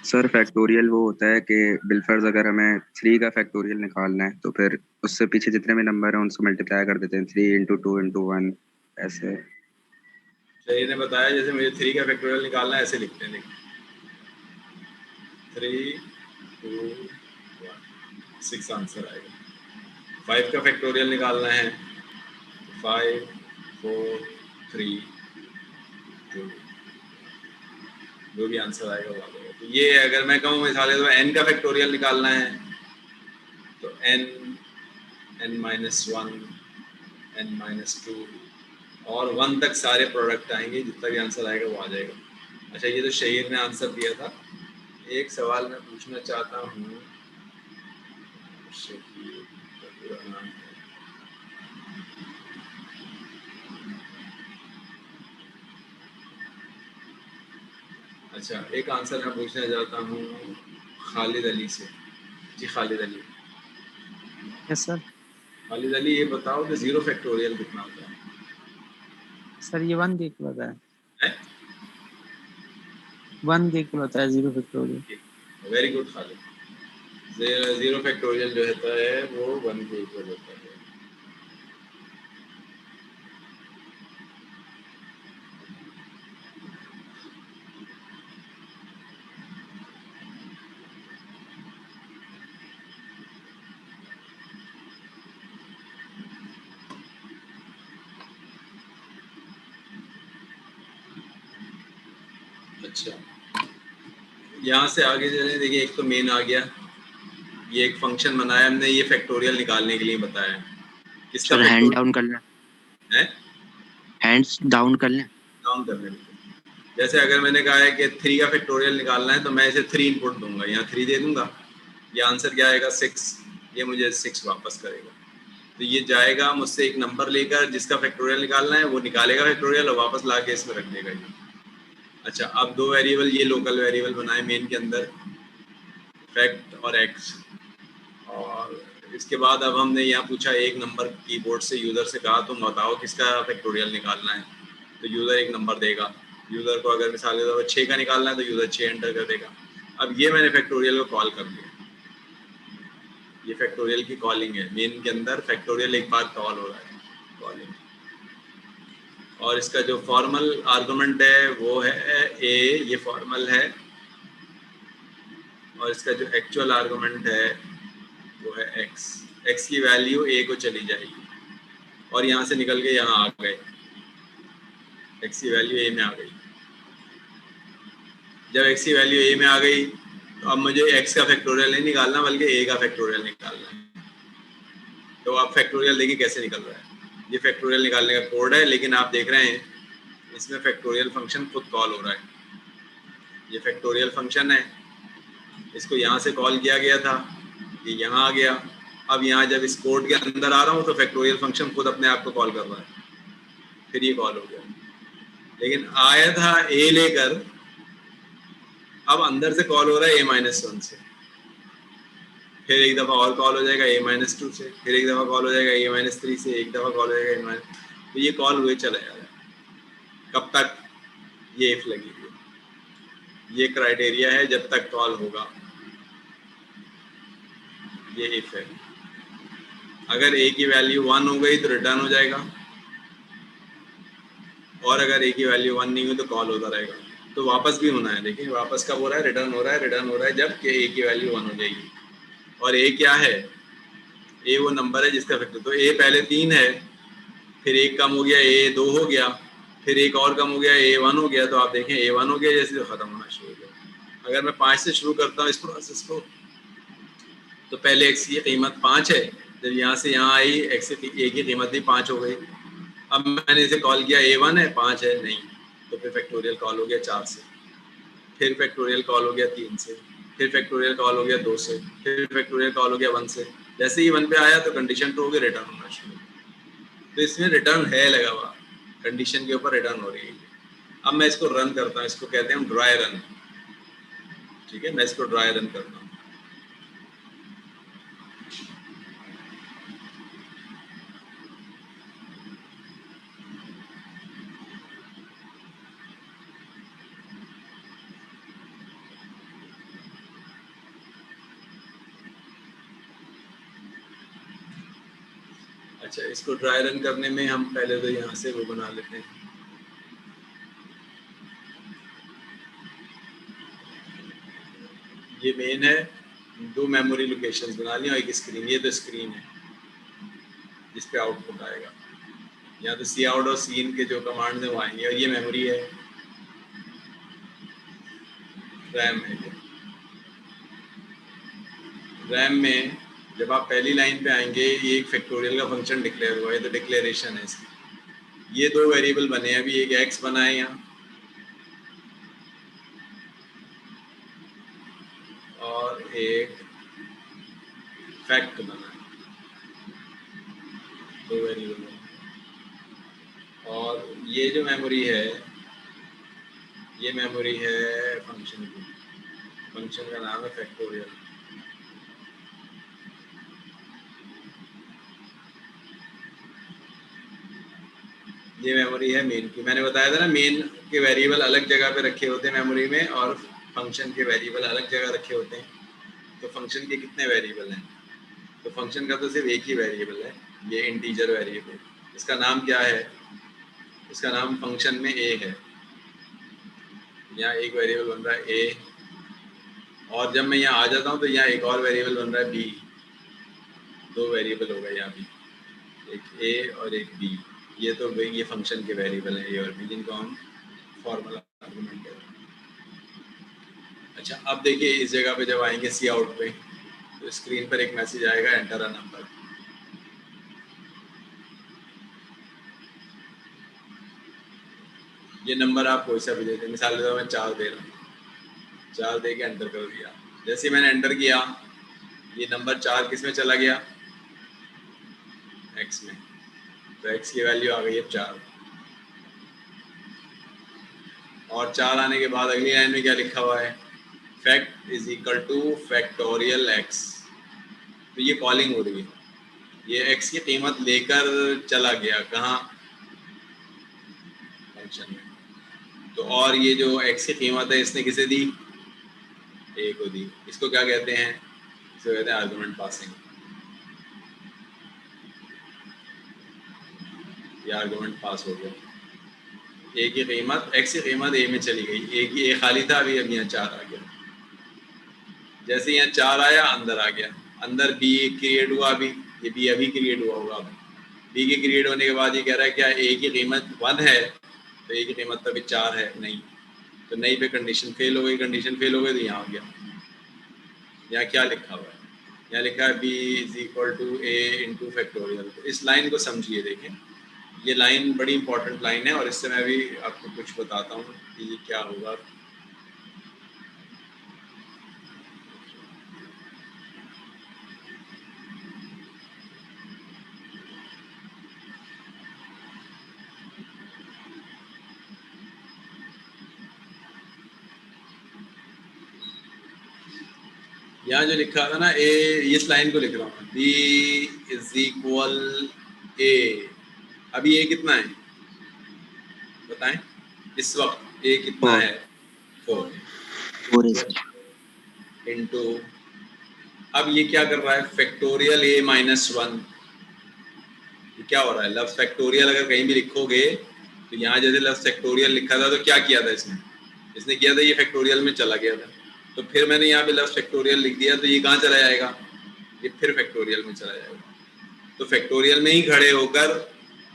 सर फैक्टोरियल वो होता है कि बिलफर्ज अगर हमें 3 का फैक्टोरियल निकालना है तो फिर उससे पीछे जितने भी नंबर हैं उनको मल्टीप्लाई कर देते हैं, 3 × 2 × 1 ऐसे। शहीर ने बताया जैसे मुझे 3 का फैक्टोरियल निकालना है, ऐसे लिखते हैं, देखिए 3 2 1 6 आंसर आएगा। 5 का फैक्टोरियल निकालना है, 5 4 3 2, जो भी आंसर आएगा वो आ जाएगा। तो ये अगर मैं कहूँ मिसाल है तो n का फैक्टोरियल निकालना है तो n -1 n -2 और 1 तक सारे प्रोडक्ट आएंगे, जितना भी आंसर आएगा वो आ जाएगा। अच्छा, ये तो शहीर ने आंसर दिया था। एक सवाल मैं पूछना चाहता हूँ, अच्छा एक आंसर मैं पूछना चाहता हूँ खालिद अली से। जी खालिद अली। Yes sir. खालिद अली, ये बताओ कि 0 फैक्टोरियल कितना होता है? सर ये 1 देख होता है, 1 देख होता है 0 factorial. Very good Khalid. 0 factorial जो होता है वो 1 के इक्वल होता है। अच्छा, यहाँ से आगे चलें। देखिए एक तो मेन आ गया, ये एक फंक्शन बनाया हमने, ये फैक्टोरियल निकालने के लिए बताया। किसका हैंड डाउन कर लें, है? हैंड्स डाउन कर लें, डाउन कर लें। जैसे अगर मैंने कहा है कि 3 का फैक्टोरियल निकालना है तो मैं इसे 3 इनपुट दूंगा, यहाँ 3 दे दूंगा, ये आंसर क्या आएगा 6, ये मुझे 6 वापस करेगा। तो ये जाएगा मुझसे एक नंबर लेकर, जिसका फैक्टोरियल निकालना है वो निकालेगा फैक्टोरियल और वापस ला के इसमें रख देगा ये। अच्छा, अब 2 वेरिएबल, ये लोकल वेरिएबल बनाए मेन के अंदर, फैक्ट और एक्स, और इसके बाद अब हमने यहाँ पूछा एक नंबर कीबोर्ड से, यूज़र से कहा तुम बताओ किसका फैक्टोरियल निकालना है, तो यूज़र एक नंबर देगा। यूज़र को अगर मिसाल के तौर पर 6 का निकालना है तो यूज़र 6 एंटर कर देगा। अब ये मैंने फैक्टोरियल को कॉल कर दिया, ये फैक्टोरियल की कॉलिंग है। मेन के अंदर फैक्टोरियल एक बार कॉल हो रहा है, कॉलिंग, और इसका जो फॉर्मल आर्गुमेंट है वो है a, ये फॉर्मल है, और इसका जो एक्चुअल आर्गुमेंट है वो है x। x की वैल्यू a को चली जाएगी और यहाँ से निकल के यहाँ आ गए, x की वैल्यू a में आ गई। जब x की वैल्यू a में आ गई तो अब मुझे x का फैक्टोरियल नहीं निकालना बल्कि a का फैक्टोरियल निकालना है। तो आप फैक्टोरियल देखिए कैसे निकल रहा है, ये फैक्टोरियल निकालने का कोड है, लेकिन आप देख रहे हैं इसमें फैक्टोरियल फंक्शन खुद कॉल हो रहा है। ये फैक्टोरियल फंक्शन है, इसको यहाँ से कॉल किया गया था, ये यहाँ आ गया। अब यहाँ जब इस कोड के अंदर आ रहा हूँ तो फैक्टोरियल फंक्शन खुद अपने आप को कॉल कर रहा है, फिर ये कॉल हो गया। लेकिन आया था a लेकर, अब अंदर से कॉल हो रहा है a-1 से, फिर एक दफ़ा और कॉल हो जाएगा a-2 से, फिर एक दफ़ा कॉल हो जाएगा a-3 से, एक दफ़ा कॉल हो जाएगा a-, तो ये कॉल हुए चला जा रहा है। कब तक? ये इफ लगी हुई, ये क्राइटेरिया है जब तक कॉल होगा, ये इफ है। अगर a की वैल्यू 1 हो गई तो रिटर्न हो जाएगा, और अगर a की वैल्यू 1 नहीं हुई तो कॉल होता रहेगा। तो वापस भी होना है, देखिए वापस कब हो रहा है, रिटर्न हो रहा है, रिटर्न हो रहा है जब कि a की वैल्यू 1 हो जाएगी। और a क्या है? a वो नंबर है जिसका फैक्टर, तो a पहले 3 है, फिर एक कम हो गया, A2 हो गया, फिर एक और कम हो गया, A1 हो गया। तो आप देखें A1 हो गया जैसे तो ख़त्म होना शुरू हो गया। अगर मैं 5 से शुरू करता हूँ इस प्रोसेस को, तो पहले x की कीमत 5 है, जब यहाँ से यहाँ आई x a की कीमत भी 5 हो गई। अब मैंने इसे कॉल किया A1 है, 5 है नहीं, तो फिर फैक्टोरियल कॉल हो गया 4 से, फिर फैक्टोरियल कॉल हो गया 3 से, फिर फैक्टोरियल कॉल हो गया 2 से, फिर फैक्टोरियल कॉल हो गया 1 से। जैसे ही 1 पे आया तो कंडीशन ट्रू हो गई, रिटर्न होना शुरू। तो इसमें रिटर्न है लगा हुआ, कंडीशन के ऊपर रिटर्न हो रही है। अब मैं इसको रन करता हूँ, इसको कहते हैं ड्राई रन। ठीक है, मैं इसको ड्राई रन करता हूँ। अच्छा, इसको ड्राई रन करने में हम पहले तो यहाँ से वो बना लेते हैं। ये मेन है, 2 मेमोरी लोकेशंस बना ली और एक स्क्रीन। ये तो स्क्रीन है जिस पे आउटपुट आएगा। यहाँ तो सी आउट और सी इन के जो कमांड है वो आएंगे। और ये मेमोरी है, रैम है। रैम में जब आप पहली लाइन पे आएंगे, ये एक फैक्टोरियल का फंक्शन डिक्लेयर हुआ है, तो डिक्लेरेशन है इसकी। ये 2 वेरिएबल बने हैं, अभी एक एक्स बना है यहाँ और एक फैक्ट बना है, 2 वेरिएबल बने। और ये जो मेमोरी है, ये मेमोरी है फंक्शन की। फंक्शन का नाम है फैक्टोरियल। ये मेमोरी है मेन की। मैंने बताया था ना, मेन के वेरिएबल अलग जगह पे रखे होते हैं मेमोरी में, और फंक्शन के वेरिएबल अलग जगह रखे होते हैं। तो फंक्शन के कितने वेरिएबल हैं? तो फंक्शन का तो सिर्फ एक ही वेरिएबल है, ये इंटीजर वेरिएबल। इसका नाम क्या है? इसका नाम फंक्शन में a है। यहाँ एक वेरिएबल बन रहा है a, और जब मैं यहाँ आ जाता हूँ तो यहाँ एक और वेरिएबल बन रहा है b। 2 वेरिएबल होगा यहाँ भी, एक a और एक b। ये तो ये फंक्शन के वेरिएबल हैं a और b, जिनको हम फॉर्मूला आर्गुमेंट कहते हैं। अच्छा, अब देखिए इस जगह पे जब आएंगे सी आउट पे, तो स्क्रीन पर एक मैसेज आएगा, एंटर अ नंबर। ये नंबर आप कोई सा भी देते हैं, मिसाल के मैं 4 दे रहा हूँ। 4 दे के एंटर कर दिया। जैसे मैंने एंटर किया, ये नंबर 4 किस में चला गया? x में। तो x की वैल्यू आ गई है 4। और 4 आने के बाद अगली लाइन में क्या लिखा हुआ है? Fact is equal two factorial x। तो ये कॉलिंग हो रही है, ये x की कीमत लेकर चला गया कहाँ? फंक्शन में। तो और ये जो x की कीमत है इसने किसे दी? a को दी। इसको क्या कहते हैं? इसको कहते हैं आर्गुमेंट पासिंग। ये आर्गुमेंट पास हो गया। a की कीमत, x की कीमत a में चली गई। a खाली था अभी, अब यहाँ 4 आ गया। जैसे यहाँ 4 आया, अंदर आ गया। अंदर b क्रिएट हुआ, अभी ये b अभी क्रिएट हुआ होगा। b के क्रिएट होने के बाद ये कह रहा है क्या a की कीमत 1 है? तो a की कीमत तो अभी 4 है, नहीं। तो नहीं पे कंडीशन फेल हो गई। कंडीशन फेल हो गई तो यहाँ आ गया। यहाँ क्या लिखा हुआ है? यहाँ लिखा है b is equal to a into factorial. तो इस लाइन को समझिए। देखें, ये लाइन बड़ी इंपॉर्टेंट लाइन है, और इससे मैं भी आपको कुछ बताता हूँ कि ये क्या होगा। यहाँ जो लिखा था ना a, इस लाइन को लिख रहा हूँ, b इज इक्वल a। अभी a कितना है बताएं? इस वक्त a कितना है? 4 इंटू, अब ये क्या कर रहा है? Factorial a minus 1। ये क्या हो रहा है? लफ्ज फैक्टोरियल अगर कहीं भी लिखोगे तो यहाँ जैसे लफ्ज फैक्टोरियल लिखा था तो क्या किया था इसने? इसने किया था ये फैक्टोरियल में चला गया था। तो फिर मैंने यहाँ पे लफ्ज फैक्टोरियल लिख दिया, तो ये कहाँ चला जाएगा? ये फिर फैक्टोरियल में चला जाएगा। तो फैक्टोरियल में ही खड़े होकर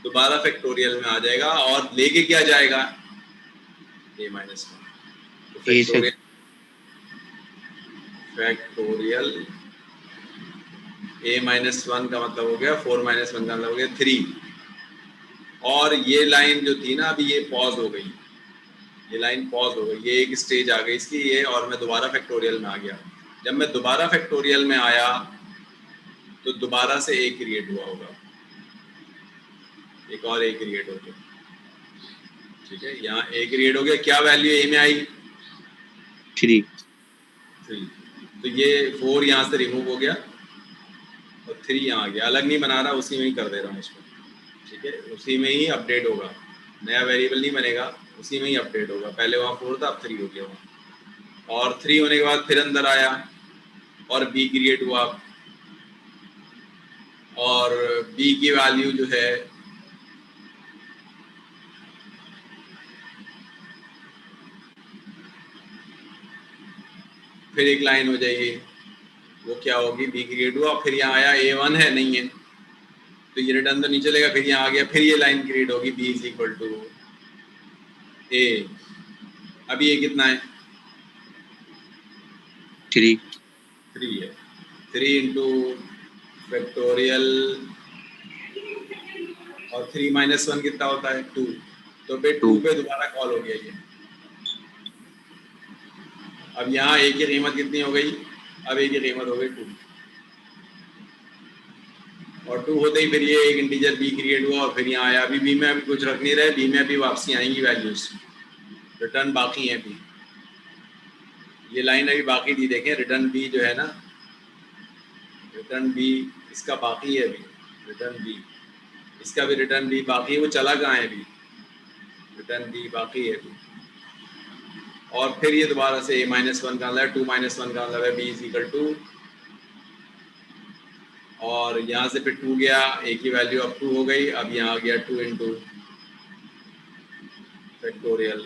दोबारा फैक्टोरियल में आ जाएगा और लेके क्या जाएगा a-1 तो फैक्टोरियल a-1 का मतलब हो गया 4 - 1 का मतलब हो गया 3 और ये लाइन जो थी ना अभी ये पॉज हो गई, ये लाइन पॉज हो गई, ये एक स्टेज आ गई इसकी ये और मैं दोबारा फैक्टोरियल में आ गया। जब मैं दोबारा फैक्टोरियल में आया तो दोबारा से a क्रिएट हुआ होगा, एक और a क्रिएट हो गया, ठीक है। यहाँ a क्रिएट हो गया, क्या वैल्यू a में आई 3 तो ये 4 यहाँ से रिमूव हो गया और 3 यहाँ आ गया, अलग नहीं बना रहा, उसी में ही कर दे रहा हूँ इसको, ठीक है। उसी में ही अपडेट होगा, नया वेरिएबल नहीं बनेगा, उसी में ही अपडेट होगा। पहले वहाँ 4 था, अब 3 हो गया वहाँ, और 3 होने के बाद फिर अंदर आया और b क्रिएट हुआ और b की वैल्यू जो है फिर एक लाइन हो जाएगी, वो क्या होगी b क्रिएट हुआ, फिर यहाँ आया a1 है नहीं है तो ये रिटर्न तो नहीं चलेगा, फिर यहाँ आ गया, फिर ये लाइन क्रिएट होगी b = a। अब ये कितना है 3 है, 3 इंटू फैक्टोरियल और 3 - 1 कितना होता है 2 तो फिर 2 पे दोबारा कॉल हो गया ये। अब यहाँ a की कीमत कितनी हो गई, अब a की कीमत हो गई 2 और 2 होते ही फिर ये एक इंटीजर b क्रिएट हुआ और फिर यहाँ आया। अभी b में अभी कुछ रख नहीं रहे, b में अभी वापसी आएंगी वैल्यूज, रिटर्न बाकी है अभी, ये लाइन अभी बाकी थी, देखें रिटर्न b जो है ना, रिटर्न b इसका बाकी है अभी, रिटर्न b इसका भी रिटर्न b बाकी है, वो चला कहाँ है अभी, रिटर्न b बाकी है अभी। और फिर ये दोबारा से a - 1 का मतलब है 2 - 1 का मतलब है b = और यहाँ से फिर 2 गया, a की वैल्यू अब 2 हो गई, अब यहाँ आ गया 2 इंटू फैक्टोरियल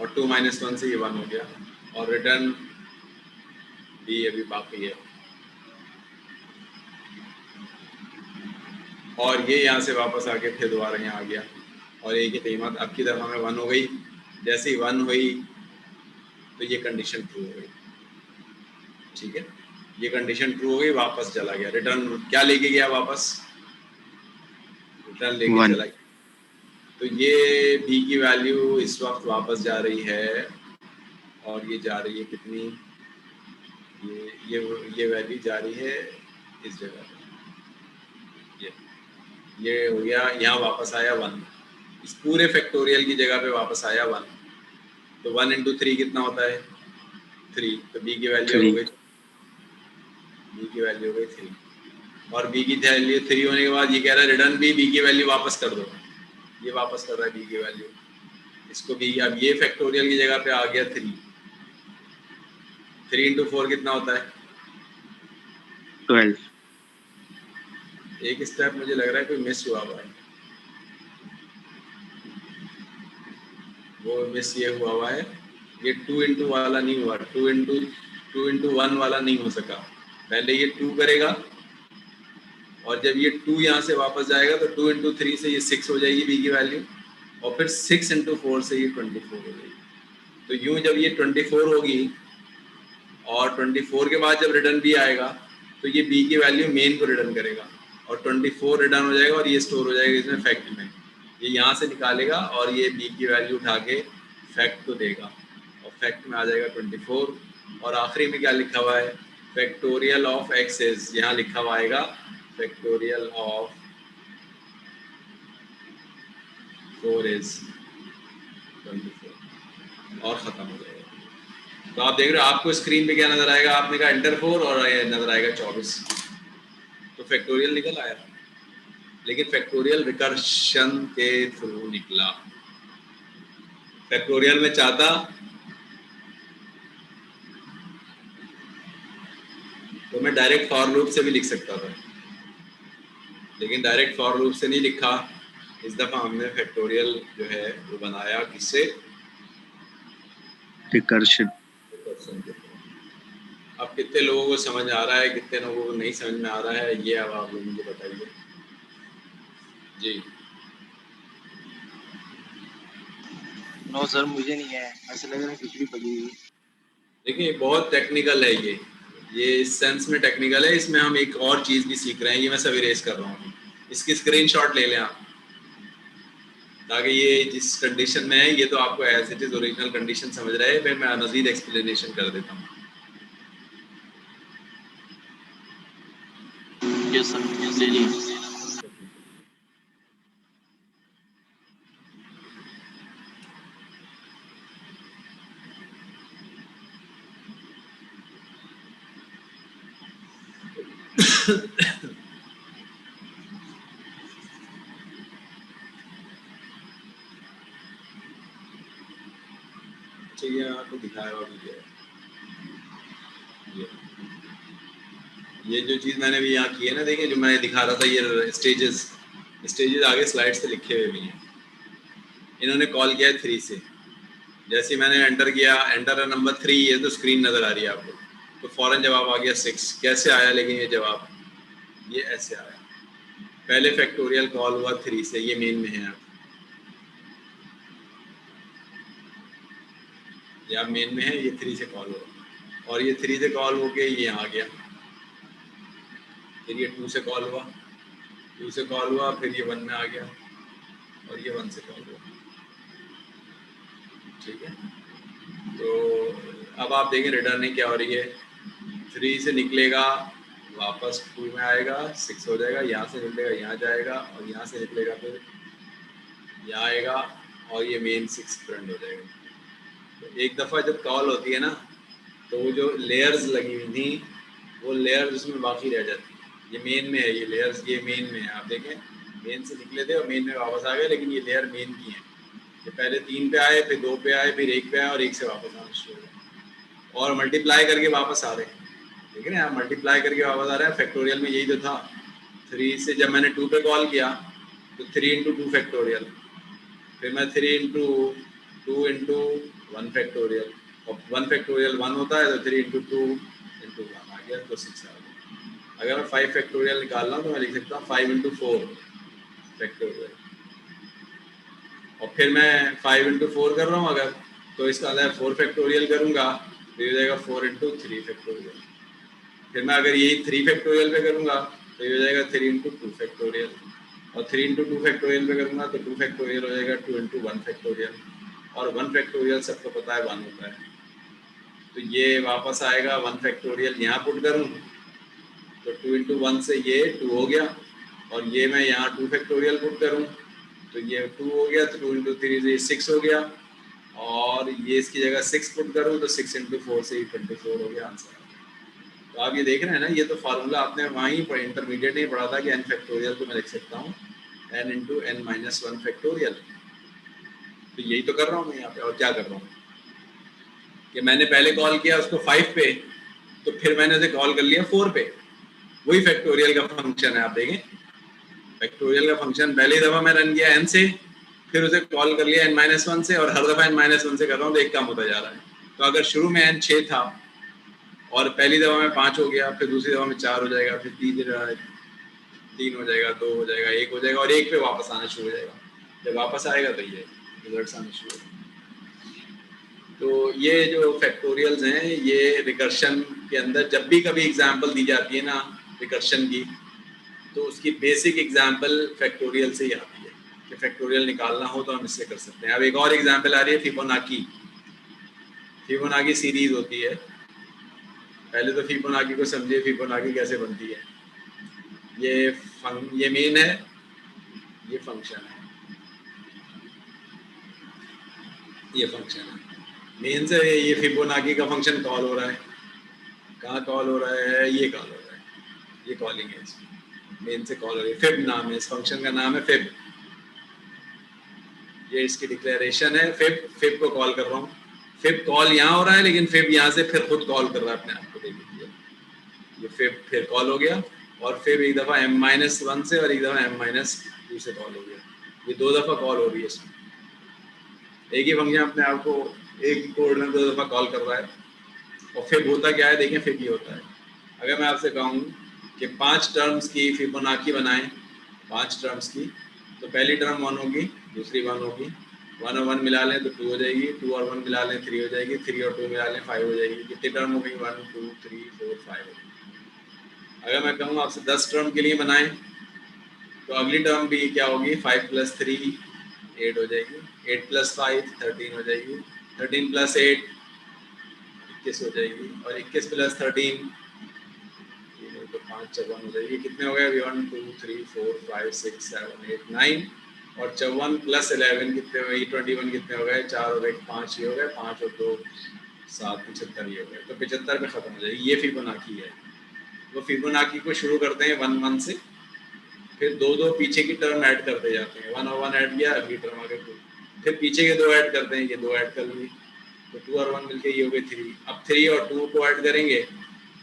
और 2 - 1 से ये 1 हो गया और रिटर्न b अभी बाकी है और ये यहाँ से वापस आके फिर दोबारा यहाँ आ गया और a की कीमत अब की दफ़ा में 1 हो गई। जैसे ही 1 हुई तो ये कंडीशन ट्रू हो गई, ठीक है, ये कंडीशन ट्रू हो गई, वापस चला गया, रिटर्न क्या लेके गया वापस, रिटर्न लेके चला गया। तो ये b की वैल्यू इस वक्त वापस जा रही है और ये जा रही है कितनी, ये वैल्यू जा रही है इस जगह पे, ये हो गया, यहाँ वापस आया 1, इस पूरे फैक्टोरियल की जगह पे वापस आया 1 तो 1 × 3 कितना होता है 3 तो b की वैल्यू हो गई, b की वैल्यू हो गई 3 और b की वैल्यू 3 होने के बाद ये कह रहा है रिटर्न b की वैल्यू वापस कर दो, ये वापस कर रहा है b की वैल्यू, इसको b, अब ये फैक्टोरियल की जगह पे आ गया 3 × 4 कितना होता है 12। एक स्टेप मुझे लग रहा है कोई मिस हुआ हुआ है, वो मिस ये हुआ हुआ है, ये 2 × वाला नहीं हुआ, 2 × 1 वाला नहीं हो सका। पहले ये 2 करेगा और जब ये 2 यहाँ से वापस जाएगा तो 2 × 3 से ये 6 हो जाएगी b की वैल्यू और फिर 6 × 4 से ये 24 हो जाएगी। तो यूं जब ये 24 होगी और 24 के बाद जब रिटर्न b आएगा तो ये b की वैल्यू मेन को रिटर्न करेगा और 24 रिटर्न हो जाएगा और ये स्टोर हो जाएगा इसमें फैक्ट में, ये यहाँ से निकालेगा और ये b की वैल्यू उठा के फैक्ट को देगा और फैक्ट में आ जाएगा 24 और आखिरी में क्या लिखा हुआ है फैक्टोरियल ऑफ x इज, यहाँ लिखा हुआ आएगा फैक्टोरियल ऑफ 4 इज 24 और ख़त्म हो जाएगा। तो आप देख रहे हो आपको स्क्रीन पे क्या नज़र आएगा, आपने कहा एंटर 4 और ये नज़र आएगा 24, तो फैक्टोरियल निकल आया, लेकिन फैक्टोरियल रिकर्शन के थ्रू निकला। फैक्टोरियल में चाहता तो मैं डायरेक्ट फॉर लूप से भी लिख सकता था, लेकिन डायरेक्ट फॉर लूप से नहीं लिखा, इस दफ़ा हमने फैक्टोरियल जो है वो बनाया किससे, रिकर्शन। अब कितने लोगों को समझ आ रहा है, कितने लोगों को नहीं समझ में आ रहा है, ये अब आप लोग मुझे बताइए। जी नो सर मुझे नहीं है, ऐसा लग रहा है खिचड़ी पकी हुई। देखिए बहुत टेक्निकल है ये इस सेंस में टेक्निकल है। इसमें हम एक और चीज़ भी सीख रहे हैं, ये मैं सब इरेज कर रहा हूँ। इसकी स्क्रीनशॉट ले लें आप, ताकि ये जिस कंडीशन में है ये तो आपको as it is original condition समझ रहे हैं, फिर मैं मजीद एक्सप्लेनेशन कर देता हूँ। यस सर ले लीजिए। अच्छा ये आपको दिखाया हुआ भी है, ये जो चीज़ मैंने भी यहाँ की है ना, देखिए जो मैं दिखा रहा था ये स्टेजेस आगे स्लाइड से लिखे हुए भी हैं। इन्होंने कॉल किया है 3 से, जैसे ही मैंने एंटर किया, एंटर नंबर 3 ये तो स्क्रीन नज़र आ रही है आपको, तो फ़ौरन जवाब आ गया 6। कैसे आया लेकिन ये जवाब, ये ऐसे आया, पहले फैक्टोरियल कॉल हुआ 3 से, ये मेन में है आप, ये आप मेन में है, ये 3 से कॉल हुआ और ये 3 से कॉल होके ये आ गया, फिर ये 2 से कॉल हुआ, 2 से कॉल हुआ, फिर ये 1 में आ गया और ये 1 से कॉल हुआ। ठीक है, तो अब आप देखें रिटर्निंग क्या हो रही है, 3 से निकलेगा वापस 2 में आएगा, 6 हो जाएगा, यहाँ से निकलेगा यहाँ जाएगा और यहाँ से निकलेगा फिर यहाँ आएगा और ये मेन 6 फ्रेंड हो जाएगा। तो एक दफ़ा जब कॉल होती है ना, तो वो जो लेयर्स लगी हुई थी वो लेयर्स उसमें बाकी रह जाती है। ये मेन में है, ये लेयर्स ये मेन में है, आप देखें मेन से निकले थे और मेन में वापस आ गए, लेकिन ये लेयर मेन की है। ये पहले 3 पे आए, फिर 2 पे आए, फिर 1 पे आए और 1 से वापस आना शुरू हो गए और मल्टीप्लाई करके वापस आ रहे हैं। ठीक है ना, आप मल्टीप्लाई करके वापस आ रहे हैं। फैक्टोरियल में यही तो था, 3 से जब मैंने 2 पे कॉल किया तो 3 इंटू 2 फैक्टोरियल, फिर मैं 3 इंटू 2 इंटू 1 फैक्टोरियल, और 1 फैक्टोरियल 1 होता है तो 3 इंटू 2 इंटू 1 आ गया तो 6 आ गया। अगर मैं 5 फैक्टोरियल निकाल रहा हूँ तो मैं लिख सकता हूँ 5 इंटू 4 फैक्टोरियल, और फिर मैं 5 इंटू 4 कर रहा हूँ अगर, तो इसका अंदर 4 फैक्टोरियल करूँगा तो ये हो जाएगा 4 इंटू 3 फैक्टोरियल। फिर मैं अगर यही 3 फैक्टोरियल पे करूँगा तो ये हो जाएगा 3 इंटू 2 फैक्टोरियल, और 3 इंटू 2 फैक्टोरियल पे करूँगा तो 2 फैक्टोरियल हो जाएगा 2 इंटू 1 फैक्टोरियल, और 1 फैक्टोरियल सबको पता है 1 होता है। तो ये वापस आएगा 1 फैक्टोरियल, यहाँ पुट करूँ तो 2 इंटू 1 से ये 2 हो गया, और ये मैं यहाँ 2 फैक्टोरियल पुट करूँ तो ये 2 हो गया, तो 2 इंटू 3 से ये 6 हो गया, और ये इसकी जगह 6 पुट करूँ तो 6 इंटू 4 से 24 हो गया आंसर। तो आप ये देख रहे हैं ना, ये तो फार्मूला आपने वहीं पर इंटरमीडिएट में पढ़ा था कि n फैक्टोरियल को मैं लिख सकता हूँ n into n minus 1 factorial. तो यही तो कर रहा हूँ मैं यहाँ पे, और क्या कर रहा हूँ कि मैंने पहले कॉल किया उसको 5 पे, तो फिर मैंने उसे कॉल कर लिया 4 पे। वही फैक्टोरियल का फंक्शन है, आप देखें फैक्टोरियल का फंक्शन पहली दफ़ा मैं रन किया n से, फिर उसे कॉल कर लिया n-1 से, और हर दफ़ा n-1 से कर रहा हूँ तो एक कम होता जा रहा है। तो अगर शुरू में n 6 था और पहली दफ़ा में 5 हो गया, फिर दूसरी दफ़ा में 4 हो जाएगा, फिर 3 हो जाएगा, 2 हो जाएगा, 1 हो जाएगा, और 1 पे वापस आना शुरू हो जाएगा। जब वापस आएगा तो ये रिजल्ट्स आने शुरू हो जाएंगे। तो ये जो फैक्टोरियल्स हैं, ये रिकर्शन के अंदर जब भी कभी एग्जांपल दी जाती है ना रिकर्शन की, तो उसकी बेसिक एग्जांपल फैक्टोरियल से ही आती है कि फैक्टोरियल निकालना हो तो हम इससे कर सकते हैं। अब एक और एग्जांपल आ रही है फिबोनाची। फिबोनाची सीरीज होती है, पहले तो फिबोनाची को समझिए, फिबोनाची कैसे बनती है। ये मेन है, ये फंक्शन है, ये फंक्शन है मेन से। ये फिबोनाची का फंक्शन कॉल हो रहा है, कहाँ कॉल हो रहा है, ये कॉल हो रहा है, ये कॉलिंग है इसमें, मेन से कॉल हो रही है। फिब नाम है इस फंक्शन का, नाम है फिब, ये इसकी डिक्लेरेशन है। फिब को कॉल कर रहा हूँ, फिब कॉल यहाँ हो रहा है, लेकिन फिब यहाँ से फिर खुद कॉल कर रहा है अपने आप को। देखिए ये फिब फिर कॉल हो गया, और फिर एक दफ़ा m-1 से और एक दफ़ा m-2 से कॉल हो गया। ये 2 दफ़ा कॉल हो रही है इसमें, एक ही फंक्शन अपने आप को एक ही कोड में 2 दफ़ा कॉल कर रहा है। और फिब होता क्या है, देखें फिब ये होता है, अगर मैं आपसे कहूँ कि 5 टर्म्स की फिबोनाची बनाएं, 5 टर्म्स की, तो पहली टर्म 1 होगी, दूसरी 1 होगी, 1 और 1 मिला लें तो 2 हो जाएगी, 2 और 1 मिला लें 3 हो जाएगी, 3 और 2 मिला लें 5 हो जाएगी। कितनी टर्म हो गई? 1 2 3 4 5 हो गई। अगर मैं कहूँ आपसे 10 टर्म के लिए बनाएं तो अगली टर्म भी क्या होगी? 5 + 3 8 हो जाएगी, 8 + 5 13 हो जाएगी, 13 + 8 21 हो जाएगी, और 21 + 13 तो 5 54 हो जाएगी। कितने हो गए अभी? 1 2 3 4 5 6 7 8 9, और 54 + 11 कितने हो गए? 21 कितने हो गए? 4 और 1 5 ये हो गए, 5 और 2 7 75 ये हो गए। तो 75 पे खत्म हो जाएगी। ये फिबोनाची है। वो फिबोनाची को शुरू करते हैं 1 1 से, फिर 2 2 पीछे की टर्म ऐड करते जाते हैं। 1 और 1 ऐड किया, अगली टर्म आगे 2, फिर पीछे के 2 ऐड करते हैं, ये 2 ऐड कर लिए, तो 2 और 1 मिलके ये हो गए 3। अब 3 और 2 को ऐड करेंगे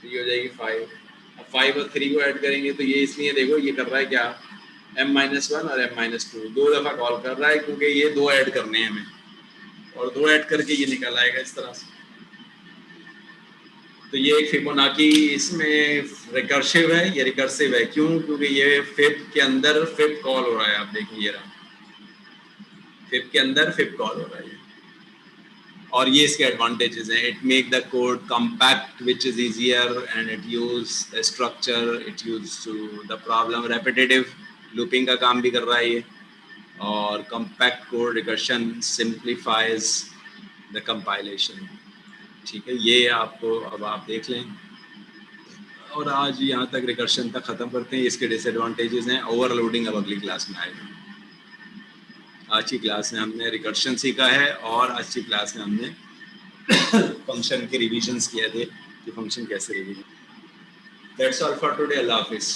तो ये हो जाएगी 5। अब 5 और 3 को ऐड करेंगे तो ये इसलिए देखो ये कर रहा है क्या? m-1 और m-2 2 दफ़ा कॉल कर रहा है, क्योंकि ये 2 ऐड करने हैं हमें, और 2 ऐड करके ये निकल आएगा इस तरह से। तो ये एक फिबोनाची इसमें रिकर्सिव है, ये रिकर्सिव है क्यों? क्योंकि ये फिब के अंदर फिब कॉल हो रहा है। आप देखिए ये रहा, फिब के अंदर फिब कॉल हो रहा है, और ये इसके एडवांटेजेस हैं। It make the code compact which is easier, and it use the structure, it use to the problem repetitive looping का काम भी कर रहा है ये, और compact code recursion simplifies the compilation. ठीक है, ये आपको अब आप देख लें, और आज यहाँ तक रिकर्शन तक ख़त्म करते हैं। इसके डिसएडवांटेजेस हैं, ओवरलोडिंग अब अगली क्लास में आएगा। आज की क्लास में हमने रिकर्शन सीखा है, और आज की क्लास में हमने फंक्शन के रिविजन्स किए थे कि फंक्शन कैसे revision. That's all for today. Allah हाफिज़।